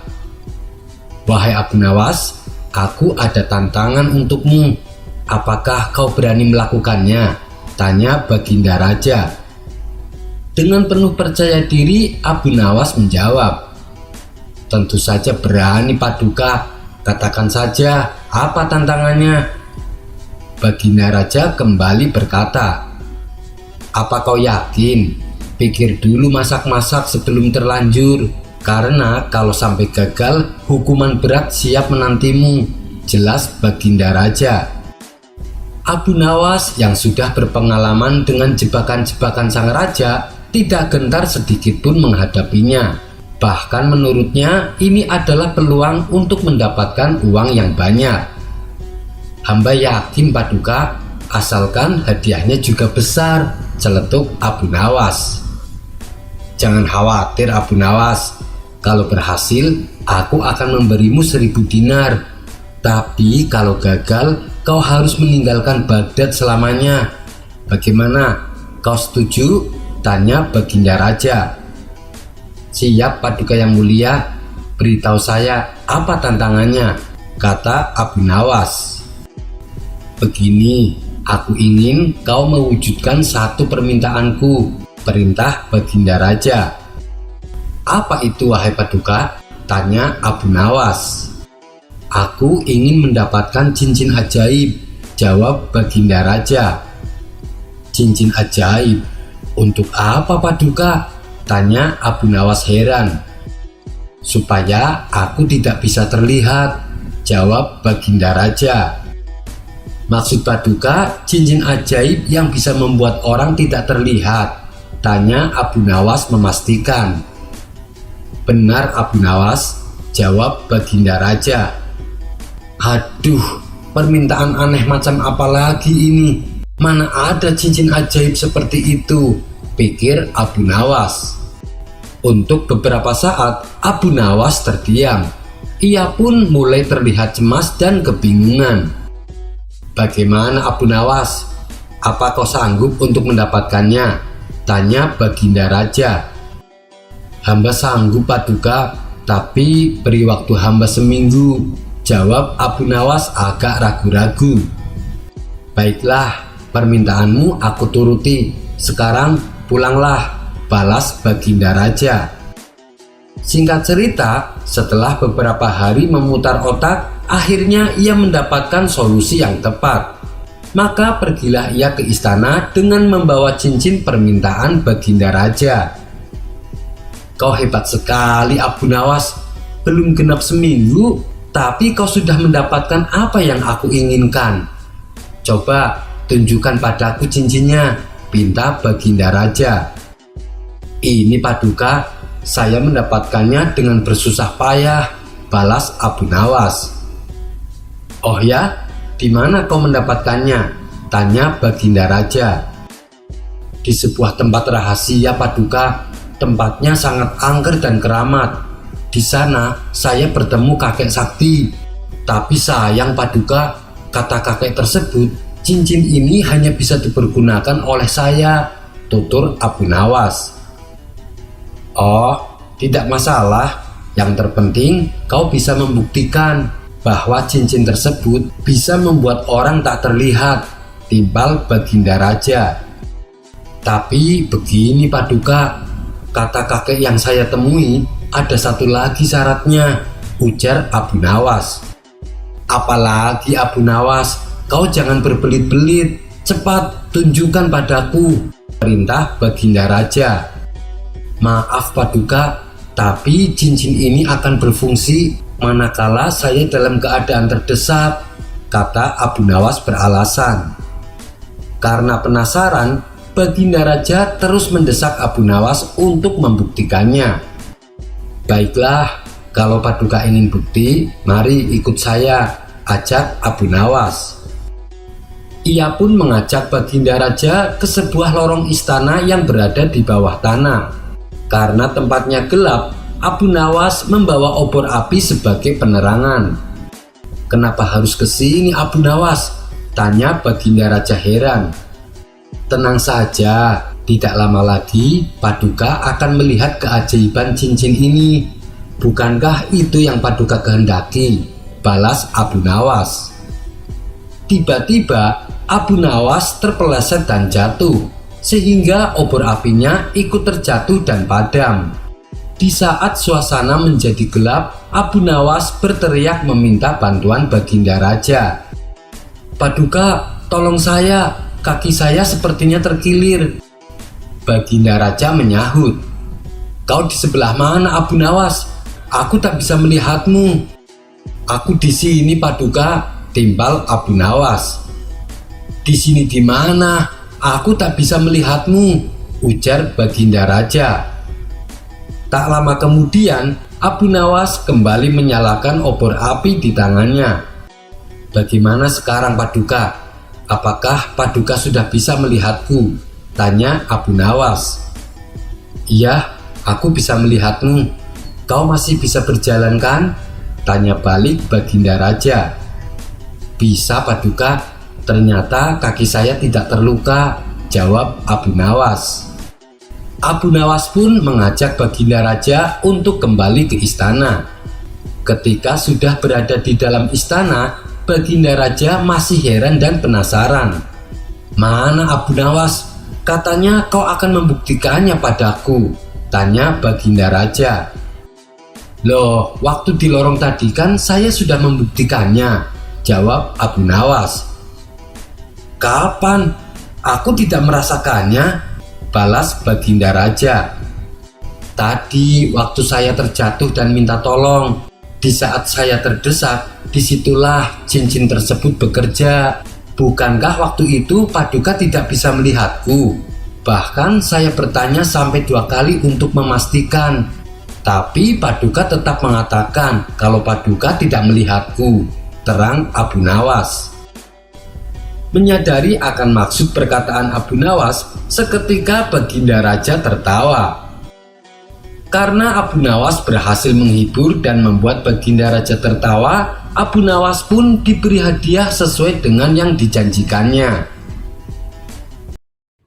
"Wahai Abu Nawas, aku ada tantangan untukmu. Apakah kau berani melakukannya?" tanya Baginda Raja. Dengan penuh percaya diri, Abu Nawas menjawab, "Tentu saja berani, Paduka. Katakan saja, apa tantangannya?" Baginda Raja kembali berkata, "Apa kau yakin? Pikir dulu masak-masak sebelum terlanjur. Karena kalau sampai gagal, hukuman berat siap menantimu." Jelas Baginda Raja. Abu Nawas yang sudah berpengalaman dengan jebakan-jebakan sang raja tidak gentar sedikit pun menghadapinya. Bahkan menurutnya ini adalah peluang untuk mendapatkan uang yang banyak. "Hamba yakin, Paduka, asalkan hadiahnya juga besar," celetuk Abu Nawas. "Jangan khawatir, Abu Nawas. Kalau berhasil, aku akan memberimu 1000 dinar. Tapi kalau gagal, kau harus meninggalkan Baghdad selamanya. Bagaimana? Kau setuju?" tanya Baginda Raja. "Siap, Paduka yang mulia. Beritahu saya apa tantangannya," kata Abu Nawas. "Begini, aku ingin kau mewujudkan satu permintaanku," perintah Baginda Raja. "Apa itu, wahai Paduka?" tanya Abu Nawas. "Aku ingin mendapatkan cincin ajaib," jawab Baginda Raja. "Cincin ajaib? Untuk apa, Paduka?" tanya Abu Nawas heran. "Supaya aku tidak bisa terlihat," jawab Baginda Raja. "Maksud Paduka cincin ajaib yang bisa membuat orang tidak terlihat?" tanya Abu Nawas memastikan. "Benar, Abu Nawas," jawab Baginda Raja. "Aduh, permintaan aneh macam apa lagi ini? Mana ada cincin ajaib seperti itu?" pikir Abu Nawas. Untuk beberapa saat Abu Nawas terdiam. Ia pun mulai terlihat cemas dan kebingungan. "Bagaimana, Abu Nawas? Apa kau sanggup untuk mendapatkannya?" tanya Baginda Raja. "Hamba sanggup, Paduka, tapi beri waktu hamba seminggu," jawab Abu Nawas agak ragu-ragu. "Baiklah, permintaanmu aku turuti. Sekarang pulanglah," balas Baginda Raja. Singkat cerita, setelah beberapa hari memutar otak, akhirnya ia mendapatkan solusi yang tepat. Maka pergilah ia ke istana dengan membawa cincin permintaan Baginda Raja. "Kau hebat sekali, Abu Nawas. Belum genap seminggu, tapi kau sudah mendapatkan apa yang aku inginkan. Coba tunjukkan padaku cincinnya," pinta Baginda Raja. "Ini, Paduka, saya mendapatkannya dengan bersusah payah," balas Abu Nawas. "Oh ya? Di mana kau mendapatkannya?" tanya Baginda Raja. "Di sebuah tempat rahasia, Paduka. Tempatnya sangat angker dan keramat. Di sana saya bertemu kakek sakti. Tapi sayang, Paduka, kata kakek tersebut, cincin ini hanya bisa dipergunakan oleh saya," tutur Abu Nawas. "Oh, tidak masalah. Yang terpenting kau bisa membuktikan bahwa cincin tersebut bisa membuat orang tak terlihat," timpal Baginda Raja. "Tapi begini, Paduka, kata kakek yang saya temui ada satu lagi syaratnya," ujar Abu Nawas. "Apalagi, Abu Nawas? Kau jangan berbelit-belit. Cepat tunjukkan padaku," perintah Baginda Raja. "Maaf, Paduka, tapi cincin ini akan berfungsi manakala saya dalam keadaan terdesak," kata Abu Nawas beralasan. Karena penasaran, Baginda Raja terus mendesak Abu Nawas untuk membuktikannya. "Baiklah, kalau Paduka ingin bukti, mari ikut saya," ajak Abu Nawas. Ia pun mengajak Baginda Raja ke sebuah lorong istana yang berada di bawah tanah. Karena tempatnya gelap, Abu Nawas membawa obor api sebagai penerangan. "Kenapa harus ke sini, Abu Nawas?" tanya Baginda Raja heran. "Tenang saja, tidak lama lagi Paduka akan melihat keajaiban cincin ini. Bukankah itu yang Paduka kehendaki?" balas Abu Nawas. Tiba-tiba Abu Nawas terpeleset dan jatuh, sehingga obor apinya ikut terjatuh dan padam. Di saat suasana menjadi gelap, Abu Nawas berteriak meminta bantuan Baginda Raja. "Paduka, tolong saya, kaki saya sepertinya terkilir." Baginda Raja menyahut, "Kau di sebelah mana, Abu Nawas? Aku tak bisa melihatmu." "Aku di sini, Paduka," timbal Abu Nawas. "Di sini di mana? Aku tak bisa melihatmu," ujar Baginda Raja. Tak lama kemudian, Abu Nawas kembali menyalakan obor api di tangannya. "Bagaimana sekarang, Paduka? Apakah Paduka sudah bisa melihatku?" tanya Abu Nawas. "Iya, aku bisa melihatmu. Kau masih bisa berjalan kan?" tanya balik Baginda Raja. "Bisa, Paduka. Ternyata kaki saya tidak terluka," jawab Abu Nawas. Abu Nawas pun mengajak Baginda Raja untuk kembali ke istana. Ketika sudah berada di dalam istana, Baginda Raja masih heran dan penasaran. "Mana Abu Nawas? Katanya kau akan membuktikannya padaku," tanya Baginda Raja. "Loh, waktu di lorong tadi kan saya sudah membuktikannya," jawab Abu Nawas. "Kapan? Aku tidak merasakannya," balas Baginda Raja. "Tadi waktu saya terjatuh dan minta tolong. Di saat saya terdesak, disitulah cincin tersebut bekerja. Bukankah waktu itu Paduka tidak bisa melihatku? Bahkan saya bertanya sampai 2 kali untuk memastikan. Tapi Paduka tetap mengatakan kalau Paduka tidak melihatku," terang Abu Nawas. Menyadari akan maksud perkataan Abu Nawas, seketika Baginda Raja tertawa. Karena Abu Nawas berhasil menghibur dan membuat Baginda Raja tertawa, Abu Nawas pun diberi hadiah sesuai dengan yang dijanjikannya.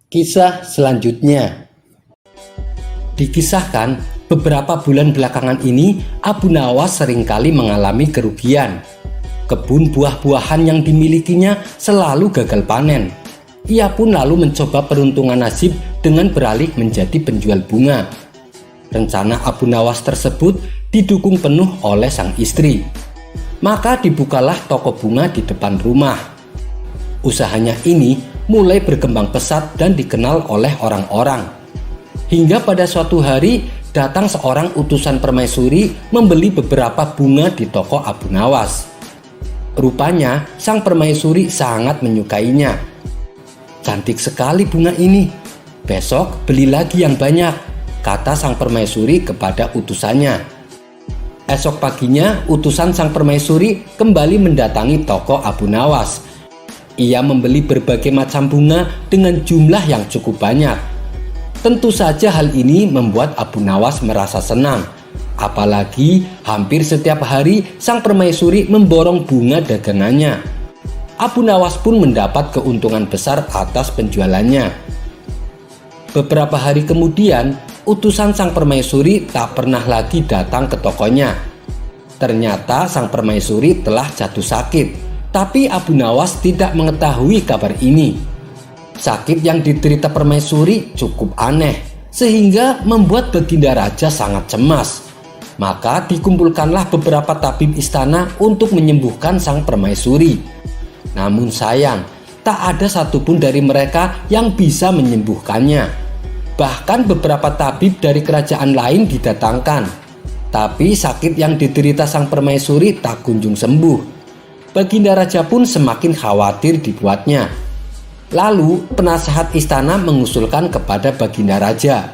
Kisah selanjutnya. Dikisahkan, beberapa bulan belakangan ini Abu Nawas seringkali mengalami kerugian. Kebun buah-buahan yang dimilikinya selalu gagal panen. Ia pun lalu mencoba peruntungan nasib dengan beralih menjadi penjual bunga. Rencana Abu Nawas tersebut didukung penuh oleh sang istri. Maka dibukalah toko bunga di depan rumah. Usahanya ini mulai berkembang pesat dan dikenal oleh orang-orang. Hingga pada suatu hari datang seorang utusan permaisuri membeli beberapa bunga di toko Abu Nawas. Rupanya sang permaisuri sangat menyukainya. "Cantik sekali bunga ini. Besok beli lagi yang banyak," kata sang permaisuri kepada utusannya. Esok paginya utusan sang permaisuri kembali mendatangi toko Abu Nawas. Ia membeli berbagai macam bunga dengan jumlah yang cukup banyak. Tentu saja hal ini membuat Abu Nawas merasa senang. Apalagi hampir setiap hari sang permaisuri memborong bunga dagangannya. Abu Nawas pun mendapat keuntungan besar atas penjualannya. Beberapa hari kemudian, utusan sang permaisuri tak pernah lagi datang ke tokonya. Ternyata sang permaisuri telah jatuh sakit, tapi Abu Nawas tidak mengetahui kabar ini. Sakit yang diderita permaisuri cukup aneh, sehingga membuat Baginda Raja sangat cemas. Maka dikumpulkanlah beberapa tabib istana untuk menyembuhkan sang permaisuri. Namun sayang, tak ada satupun dari mereka yang bisa menyembuhkannya. Bahkan beberapa tabib dari kerajaan lain didatangkan, tapi sakit yang diderita sang permaisuri tak kunjung sembuh. Baginda Raja pun semakin khawatir dibuatnya. Lalu penasehat istana mengusulkan kepada Baginda Raja,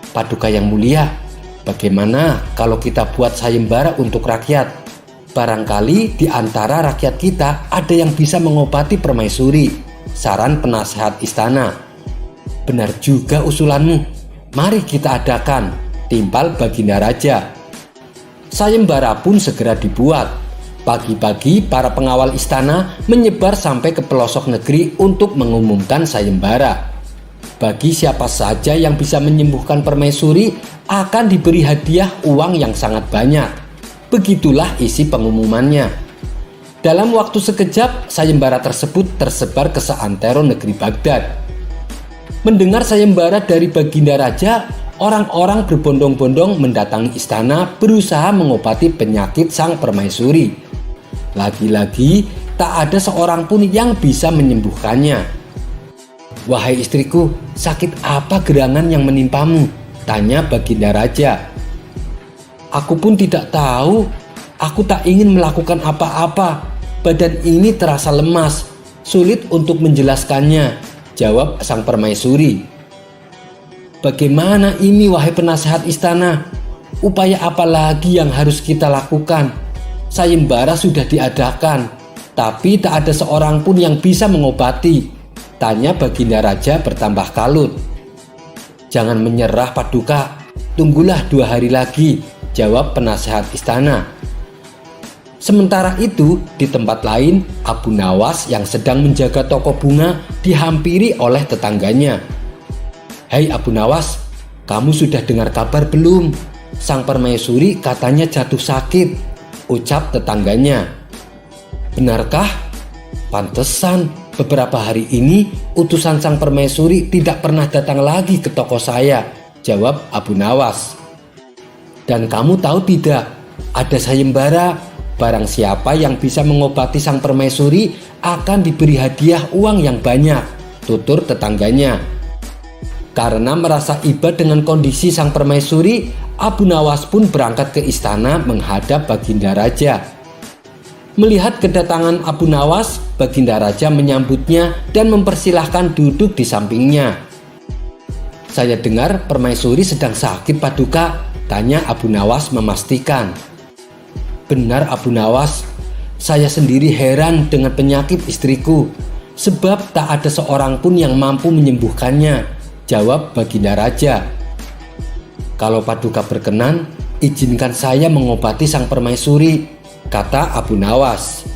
"Paduka yang mulia, bagaimana kalau kita buat sayembara untuk rakyat? Barangkali di antara rakyat kita ada yang bisa mengobati permaisuri, saran penasehat istana. Benar juga usulanmu, mari kita adakan, timpal Baginda Raja. Sayembara pun segera dibuat. Pagi-pagi para pengawal istana menyebar sampai ke pelosok negeri untuk mengumumkan sayembara. Bagi siapa saja yang bisa menyembuhkan permaisuri akan diberi hadiah uang yang sangat banyak. Begitulah isi pengumumannya. Dalam waktu sekejap, sayembara tersebut tersebar ke seantero negeri Baghdad. Mendengar sayembara dari Baginda Raja, orang-orang berbondong-bondong mendatangi istana berusaha mengobati penyakit sang permaisuri. Lagi-lagi, tak ada seorang pun yang bisa menyembuhkannya. "Wahai istriku, sakit apa gerangan yang menimpamu?" tanya Baginda Raja. "Aku pun tidak tahu. Aku tak ingin melakukan apa-apa. Badan ini terasa lemas, sulit untuk menjelaskannya," jawab sang permaisuri. "Bagaimana ini wahai penasehat istana? Upaya apa lagi yang harus kita lakukan? Sayembara sudah diadakan, tapi tak ada seorang pun yang bisa mengobati," tanya Baginda Raja bertambah kalut. "Jangan menyerah Paduka, tunggulah 2 hari lagi," jawab penasehat istana. Sementara itu, di tempat lain, Abu Nawas yang sedang menjaga toko bunga dihampiri oleh tetangganya. "Hai Abu Nawas, kamu sudah dengar kabar belum? Sang permaisuri katanya jatuh sakit," ucap tetangganya. "Benarkah? Pantesan beberapa hari ini utusan sang permaisuri tidak pernah datang lagi ke toko saya," jawab Abu Nawas. "Dan kamu tahu tidak, ada sayembara. Barang siapa yang bisa mengobati sang permaisuri akan diberi hadiah uang yang banyak," tutur tetangganya. Karena merasa iba dengan kondisi sang permaisuri, Abu Nawas pun berangkat ke istana menghadap Baginda Raja. Melihat kedatangan Abu Nawas, Baginda Raja menyambutnya dan mempersilahkan duduk di sampingnya. "Saya dengar permaisuri sedang sakit Paduka," tanya Abu Nawas memastikan. "Benar Abu Nawas, saya sendiri heran dengan penyakit istriku, sebab tak ada seorang pun yang mampu menyembuhkannya," jawab Baginda Raja. "Kalau Paduka berkenan, izinkan saya mengobati sang permaisuri," kata Abu Nawas.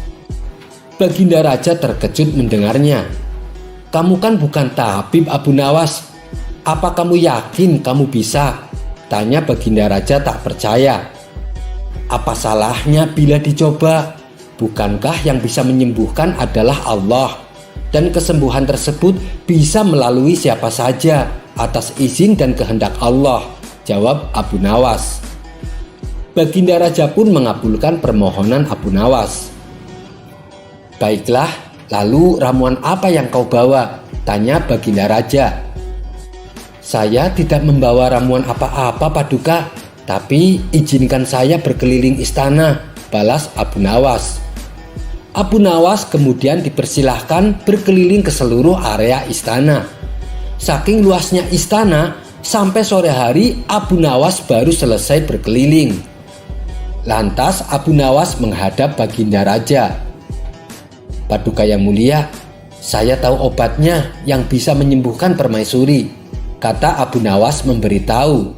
Baginda Raja terkejut mendengarnya. "Kamu kan bukan tabib Abu Nawas. Apa kamu yakin kamu bisa?" tanya Baginda Raja tak percaya. "Apa salahnya bila dicoba? Bukankah yang bisa menyembuhkan adalah Allah? Dan kesembuhan tersebut bisa melalui siapa saja atas izin dan kehendak Allah," jawab Abu Nawas. Baginda Raja pun mengabulkan permohonan Abu Nawas. "Baiklah, lalu ramuan apa yang kau bawa?" tanya Baginda Raja. "Saya tidak membawa ramuan apa-apa Paduka, tapi izinkan saya berkeliling istana," balas Abu Nawas. Abu Nawas kemudian dipersilahkan berkeliling ke seluruh area istana. Saking luasnya istana, sampai sore hari Abu Nawas baru selesai berkeliling. Lantas Abu Nawas menghadap Baginda Raja. "Paduka yang mulia, saya tahu obatnya yang bisa menyembuhkan permaisuri," kata Abu Nawas memberitahu.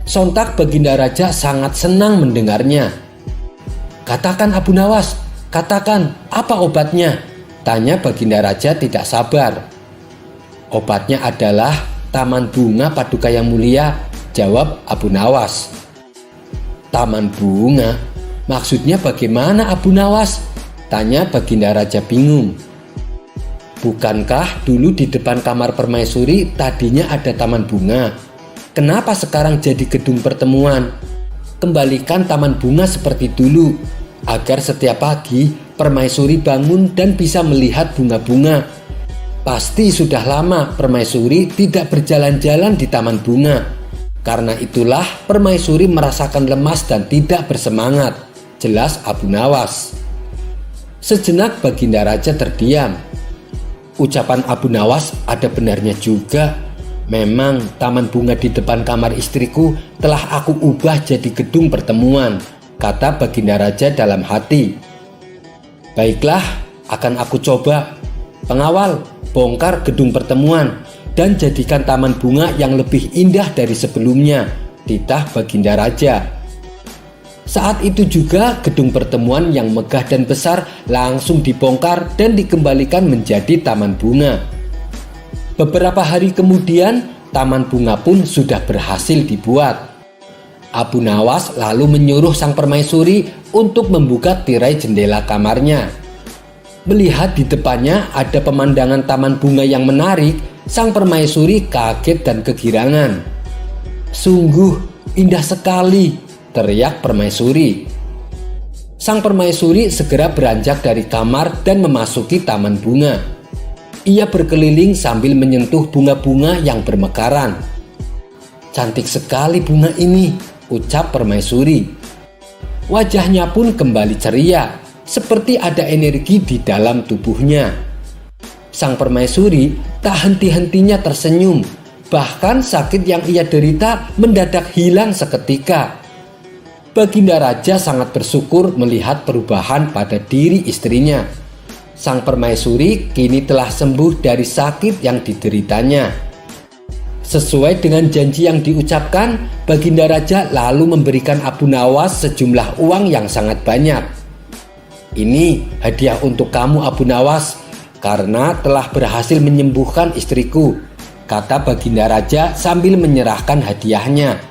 Sontak Baginda Raja sangat senang mendengarnya. "Katakan Abu Nawas, katakan apa obatnya?" tanya Baginda Raja tidak sabar. "Obatnya adalah taman bunga Paduka yang mulia," jawab Abu Nawas. "Taman bunga? Maksudnya bagaimana Abu Nawas?" tanya Baginda Raja bingung. "Bukankah dulu di depan kamar permaisuri tadinya ada taman bunga? Kenapa sekarang jadi gedung pertemuan? Kembalikan taman bunga seperti dulu, agar setiap pagi permaisuri bangun dan bisa melihat bunga-bunga. Pasti sudah lama permaisuri tidak berjalan-jalan di taman bunga. Karena itulah permaisuri merasakan lemas dan tidak bersemangat," jelas Abu Nawas. Sejenak Baginda Raja terdiam. Ucapan Abu Nawas ada benarnya juga. Memang taman bunga di depan kamar istriku telah aku ubah jadi gedung pertemuan. kata Baginda Raja dalam hati. Baiklah, akan aku coba. Pengawal, bongkar gedung pertemuan dan jadikan taman bunga yang lebih indah dari sebelumnya, titah Baginda Raja. Saat itu juga gedung pertemuan yang megah dan besar langsung dibongkar dan dikembalikan menjadi taman bunga. Beberapa hari kemudian, taman bunga pun sudah berhasil dibuat. Abu Nawas lalu menyuruh sang permaisuri untuk membuka tirai jendela kamarnya. Melihat di depannya ada pemandangan taman bunga yang menarik, sang permaisuri kaget dan kegirangan. "Sungguh indah sekali," teriak permaisuri. Sang permaisuri segera beranjak dari kamar dan memasuki taman bunga. Ia berkeliling sambil menyentuh bunga-bunga yang bermekaran. "Cantik sekali bunga ini," ucap permaisuri. Wajahnya pun kembali ceria, seperti ada energi di dalam tubuhnya. Sang permaisuri tak henti-hentinya tersenyum, bahkan sakit yang ia derita mendadak hilang seketika. Baginda Raja sangat bersyukur melihat perubahan pada diri istrinya. Sang permaisuri kini telah sembuh dari sakit yang dideritanya. Sesuai dengan janji yang diucapkan, Baginda Raja lalu memberikan Abu Nawas sejumlah uang yang sangat banyak. "Ini hadiah untuk kamu, Abu Nawas, karena telah berhasil menyembuhkan istriku," kata Baginda Raja sambil menyerahkan hadiahnya.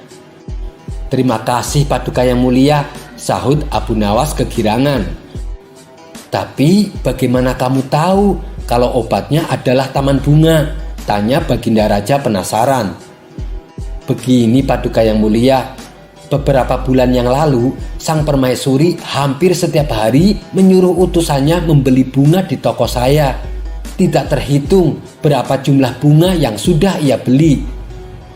"Terima kasih Paduka yang mulia," sahut Abu Nawas kegirangan. "Tapi bagaimana kamu tahu kalau obatnya adalah taman bunga?" tanya Baginda Raja penasaran. "Begini Paduka yang mulia, beberapa bulan yang lalu sang permaisuri hampir setiap hari menyuruh utusannya membeli bunga di toko saya. Tidak terhitung berapa jumlah bunga yang sudah ia beli.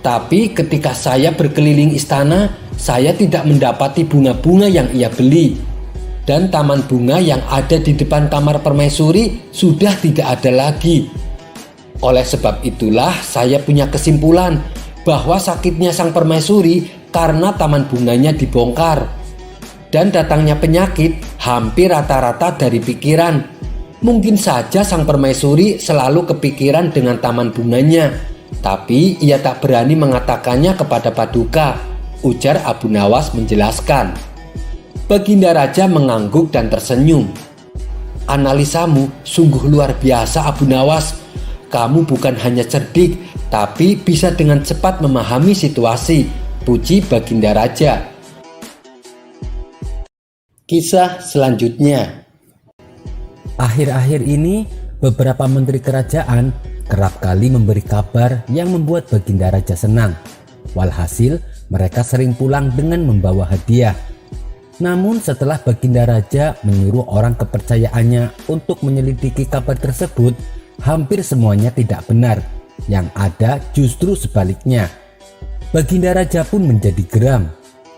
Tapi ketika saya berkeliling istana, saya tidak mendapati bunga-bunga yang ia beli. Dan taman bunga yang ada di depan kamar permaisuri sudah tidak ada lagi. Oleh sebab itulah saya punya kesimpulan bahwa sakitnya sang permaisuri karena taman bunganya dibongkar. Dan datangnya penyakit hampir rata-rata dari pikiran. Mungkin saja sang permaisuri selalu kepikiran dengan taman bunganya. Tapi ia tak berani mengatakannya kepada Paduka," ujar Abu Nawas menjelaskan. Baginda Raja mengangguk dan tersenyum. "Analisamu sungguh luar biasa Abu Nawas. Kamu bukan hanya cerdik, tapi bisa dengan cepat memahami situasi," puji Baginda Raja. Kisah selanjutnya. Akhir-akhir ini, beberapa menteri kerajaan kerap kali memberi kabar yang membuat Baginda Raja senang. Walhasil, mereka sering pulang dengan membawa hadiah. Namun setelah Baginda Raja menyuruh orang kepercayaannya untuk menyelidiki kabar tersebut, hampir semuanya tidak benar. Yang ada justru sebaliknya. Baginda Raja pun menjadi geram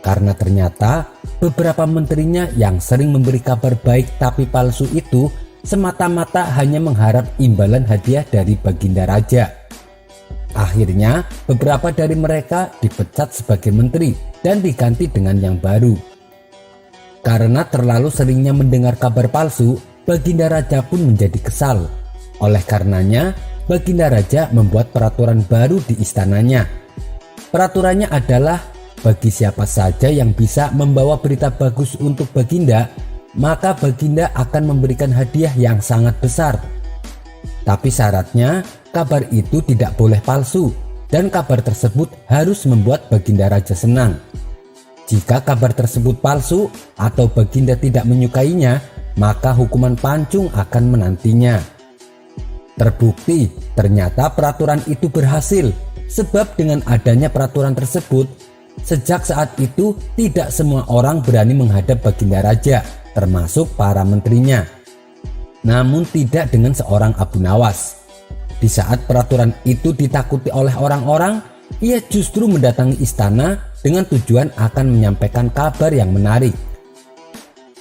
karena ternyata beberapa menterinya yang sering memberi kabar baik tapi palsu itu semata-mata hanya mengharap imbalan hadiah dari Baginda Raja. Akhirnya beberapa dari mereka dipecat sebagai menteri dan diganti dengan yang baru. Karena terlalu seringnya mendengar kabar palsu, Baginda Raja pun menjadi kesal. Oleh karenanya, Baginda Raja membuat peraturan baru di istananya. Peraturannya adalah bagi siapa saja yang bisa membawa berita bagus untuk Baginda, maka Baginda akan memberikan hadiah yang sangat besar. Tapi syaratnya kabar itu tidak boleh palsu dan kabar tersebut harus membuat Baginda Raja senang. Jika kabar tersebut palsu atau Baginda tidak menyukainya, maka hukuman pancung akan menantinya. Terbukti ternyata peraturan itu berhasil, sebab dengan adanya peraturan tersebut, sejak saat itu tidak semua orang berani menghadap Baginda Raja, termasuk para menterinya. Namun tidak dengan seorang Abu Nawas. Di saat peraturan itu ditakuti oleh orang-orang, ia justru mendatangi istana dengan tujuan akan menyampaikan kabar yang menarik.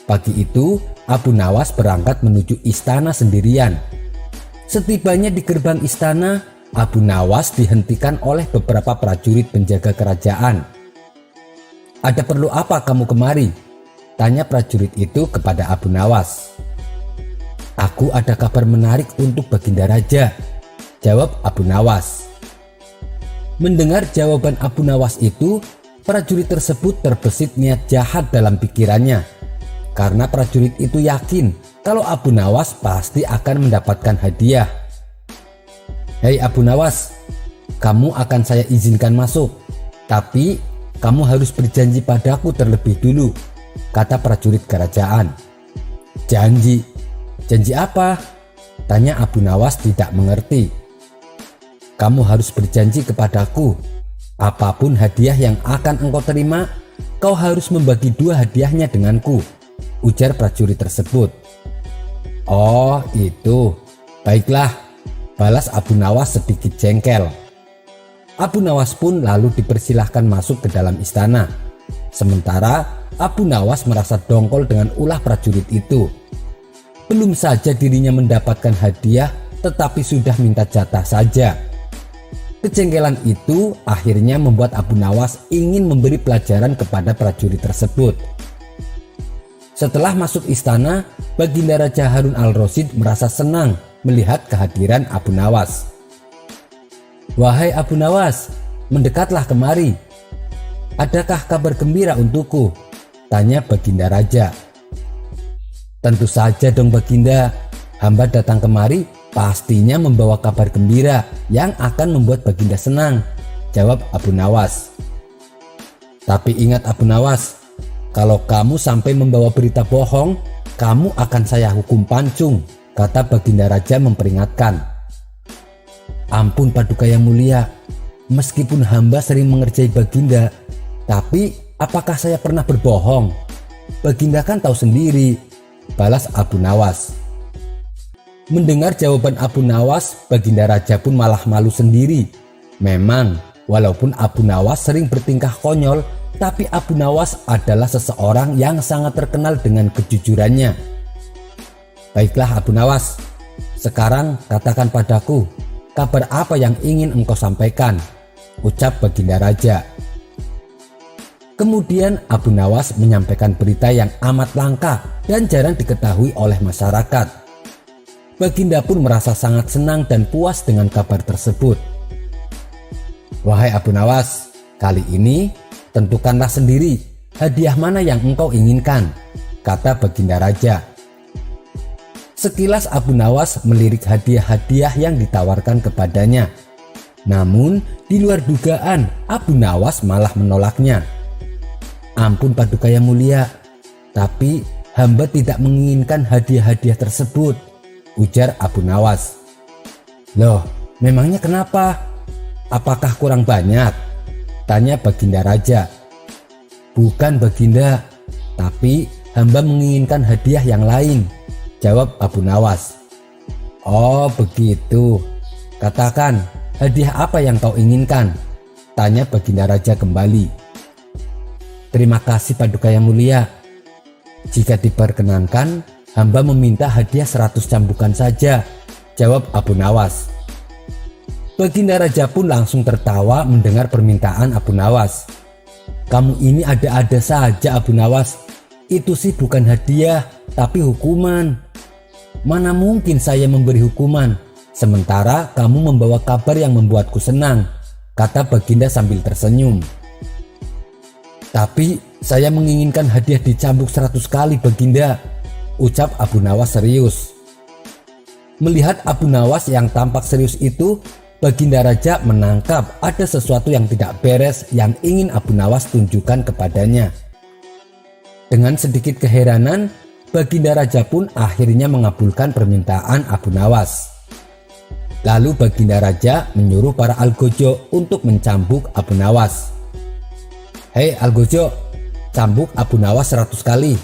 Pagi itu, Abu Nawas berangkat menuju istana sendirian. Setibanya di gerbang istana, Abu Nawas dihentikan oleh beberapa prajurit penjaga kerajaan. "Ada perlu apa kamu kemari?" Tanya prajurit itu kepada Abu Nawas. Aku ada kabar menarik untuk Baginda Raja, jawab Abu Nawas. Mendengar jawaban Abu Nawas itu, prajurit tersebut terbesit niat jahat dalam pikirannya. Karena prajurit itu yakin kalau Abu Nawas pasti akan mendapatkan hadiah. Hei Abu Nawas, kamu akan saya izinkan masuk, tapi kamu harus berjanji padaku terlebih dulu, kata prajurit kerajaan. Janji? Janji apa? Tanya Abu Nawas tidak mengerti. Kamu harus berjanji kepadaku, apapun hadiah yang akan engkau terima, kau harus membagi 2 hadiahnya denganku, ujar prajurit tersebut. Oh itu, baiklah, balas Abu Nawas sedikit jengkel. Abu Nawas pun lalu dipersilahkan masuk ke dalam istana. Sementara Abu Nawas merasa dongkol dengan ulah prajurit itu. Belum saja dirinya mendapatkan hadiah, tetapi sudah minta jatah saja. Kejengkelan itu akhirnya membuat Abu Nawas ingin memberi pelajaran kepada prajurit tersebut. Setelah masuk istana, Baginda Raja Harun al-Rasyid merasa senang melihat kehadiran Abu Nawas. Wahai Abu Nawas, mendekatlah kemari. Adakah kabar gembira untukku? Tanya Baginda Raja. Tentu saja dong Baginda, hamba datang kemari pastinya membawa kabar gembira yang akan membuat Baginda senang, jawab Abu Nawas. Tapi ingat Abu Nawas, kalau kamu sampai membawa berita bohong, kamu akan saya hukum pancung, kata Baginda Raja memperingatkan. Ampun Paduka yang mulia, meskipun hamba sering mengerjai Baginda, tapi apakah saya pernah berbohong? Baginda kan tahu sendiri, balas Abu Nawas. Mendengar jawaban Abu Nawas, Baginda Raja pun malah malu sendiri. Memang, walaupun Abu Nawas sering bertingkah konyol, tapi Abu Nawas adalah seseorang yang sangat terkenal dengan kejujurannya. Baiklah Abu Nawas, sekarang katakan padaku, kabar apa yang ingin engkau sampaikan? Ucap Baginda Raja. Kemudian Abu Nawas menyampaikan berita yang amat langka dan jarang diketahui oleh masyarakat. Baginda pun merasa sangat senang dan puas dengan kabar tersebut. Wahai Abu Nawas, kali ini tentukanlah sendiri hadiah mana yang engkau inginkan, kata Baginda Raja. Sekilas Abu Nawas melirik hadiah-hadiah yang ditawarkan kepadanya. Namun di luar dugaan Abu Nawas malah menolaknya. Ampun Paduka yang mulia, tapi hamba tidak menginginkan hadiah-hadiah tersebut, ujar Abu Nawas. Loh, memangnya kenapa? Apakah kurang banyak? Tanya Baginda Raja. Bukan Baginda, tapi hamba menginginkan hadiah yang lain, jawab Abu Nawas. Oh begitu, katakan hadiah apa yang kau inginkan? Tanya Baginda Raja kembali. Terima kasih Paduka yang mulia. Jika diperkenankan, hamba meminta hadiah 100 cambukan saja, jawab Abu Nawas. Baginda Raja pun langsung tertawa mendengar permintaan Abu Nawas. Kamu ini ada-ada saja Abu Nawas. Itu sih bukan hadiah, tapi hukuman. Mana mungkin saya memberi hukuman, sementara kamu membawa kabar yang membuatku senang, kata Baginda sambil tersenyum. Tapi saya menginginkan hadiah dicambuk 100 kali Baginda, ucap Abu Nawas serius. Melihat Abu Nawas yang tampak serius itu, Baginda Raja menangkap ada sesuatu yang tidak beres yang ingin Abu Nawas tunjukkan kepadanya. Dengan sedikit keheranan, Baginda Raja pun akhirnya mengabulkan permintaan Abu Nawas. Lalu Baginda Raja menyuruh para algojo untuk mencambuk Abu Nawas. Hei algojo, cambuk Abu Nawas 100 kali.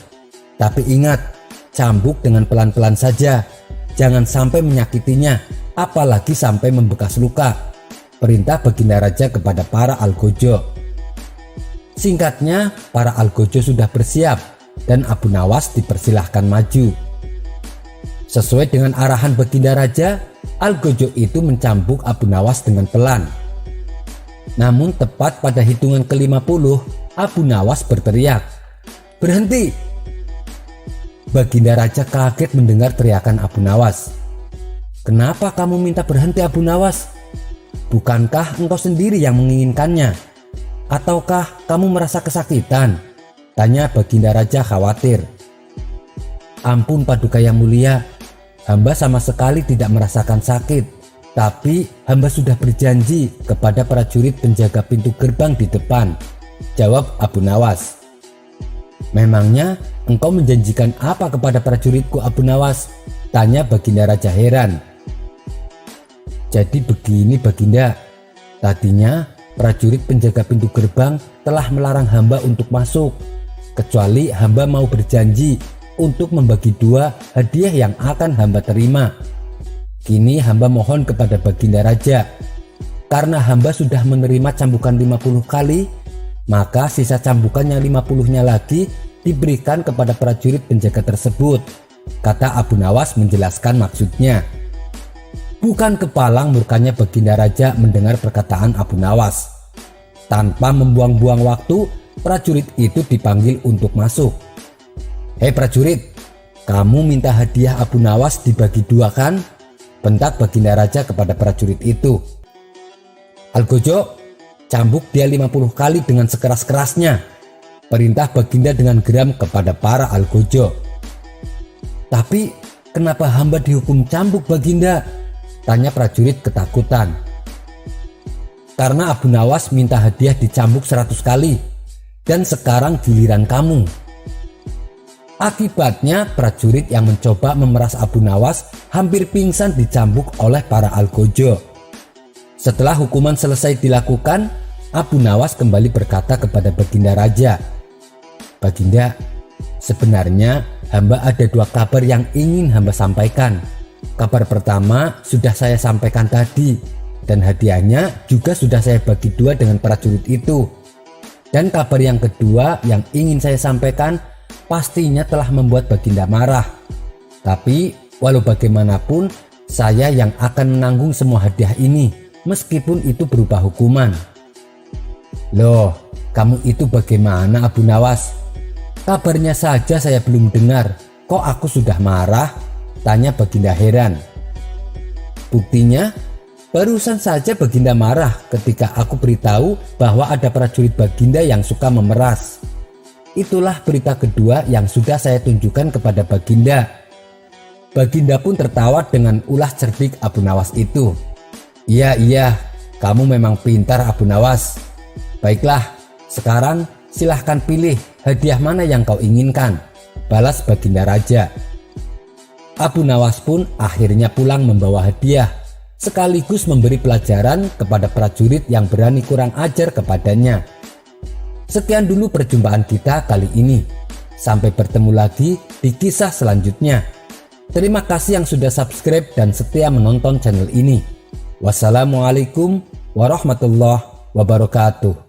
Tapi ingat, cambuk dengan pelan-pelan saja. Jangan sampai menyakitinya, apalagi sampai membekas luka. Perintah Baginda Raja kepada para algojo. Singkatnya, para algojo sudah bersiap dan Abu Nawas dipersilahkan maju. Sesuai dengan arahan Baginda Raja, algojo itu mencambuk Abu Nawas dengan pelan. Namun tepat pada hitungan ke-50, Abu Nawas berteriak, "Berhenti, Baginda Raja kaget mendengar teriakan Abu Nawas. "Kenapa kamu minta berhenti, Abu Nawas? Bukankah engkau sendiri yang menginginkannya? Ataukah kamu merasa kesakitan?" tanya Baginda Raja khawatir. "Ampun Paduka yang mulia, hamba sama sekali tidak merasakan sakit. Tapi hamba sudah berjanji kepada prajurit penjaga pintu gerbang di depan," jawab Abu Nawas. "Memangnya engkau menjanjikan apa kepada prajuritku, Abu Nawas?" tanya Baginda Raja heran. "Jadi begini Baginda, tadinya prajurit penjaga pintu gerbang telah melarang hamba untuk masuk, kecuali hamba mau berjanji untuk membagi 2 hadiah yang akan hamba terima. Kini hamba mohon kepada Baginda Raja, karena hamba sudah menerima cambukan 50 kali, maka sisa cambukan yang 50-nya lagi diberikan kepada prajurit penjaga tersebut," kata Abu Nawas menjelaskan maksudnya. Bukan kepalang murkanya Baginda Raja mendengar perkataan Abu Nawas. Tanpa membuang-buang waktu, prajurit itu dipanggil untuk masuk. "Hei prajurit, kamu minta hadiah Abu Nawas dibagi 2 kan?" bentak Baginda Raja kepada prajurit itu. "Algojo, cambuk dia 50 kali dengan sekeras-kerasnya," perintah Baginda dengan geram kepada para algojo. "Tapi kenapa hamba dihukum cambuk Baginda?" tanya prajurit ketakutan. "Karena Abu Nawas minta hadiah dicambuk 100 kali, dan sekarang giliran kamu." Akibatnya prajurit yang mencoba memeras Abu Nawas hampir pingsan dicambuk oleh para algojo. Setelah hukuman selesai dilakukan, Abu Nawas kembali berkata kepada Baginda Raja, "Baginda, sebenarnya hamba ada 2 kabar yang ingin hamba sampaikan. Kabar pertama sudah saya sampaikan tadi, dan hadiahnya juga sudah saya bagi 2 dengan prajurit itu. Dan kabar yang kedua yang ingin saya sampaikan pastinya telah membuat Baginda marah. Tapi walau bagaimanapun, saya yang akan menanggung semua hadiah ini, meskipun itu berupa hukuman." "Loh, kamu itu bagaimana Abu Nawas? Kabarnya saja saya belum dengar, kok aku sudah marah?" tanya Baginda heran. "Buktinya, barusan saja Baginda marah ketika aku beritahu bahwa ada prajurit Baginda yang suka memeras. Itulah berita kedua yang sudah saya tunjukkan kepada Baginda." Baginda pun tertawa dengan ulah cerdik Abu Nawas itu. Iya, kamu memang pintar Abu Nawas. Baiklah, sekarang silahkan pilih hadiah mana yang kau inginkan," balas Baginda Raja. Abu Nawas pun akhirnya pulang membawa hadiah, sekaligus memberi pelajaran kepada prajurit yang berani kurang ajar kepadanya. Sekian dulu perjumpaan kita kali ini. Sampai bertemu lagi di kisah selanjutnya. Terima kasih yang sudah subscribe dan setia menonton channel ini. Wassalamualaikum warahmatullahi wabarakatuh.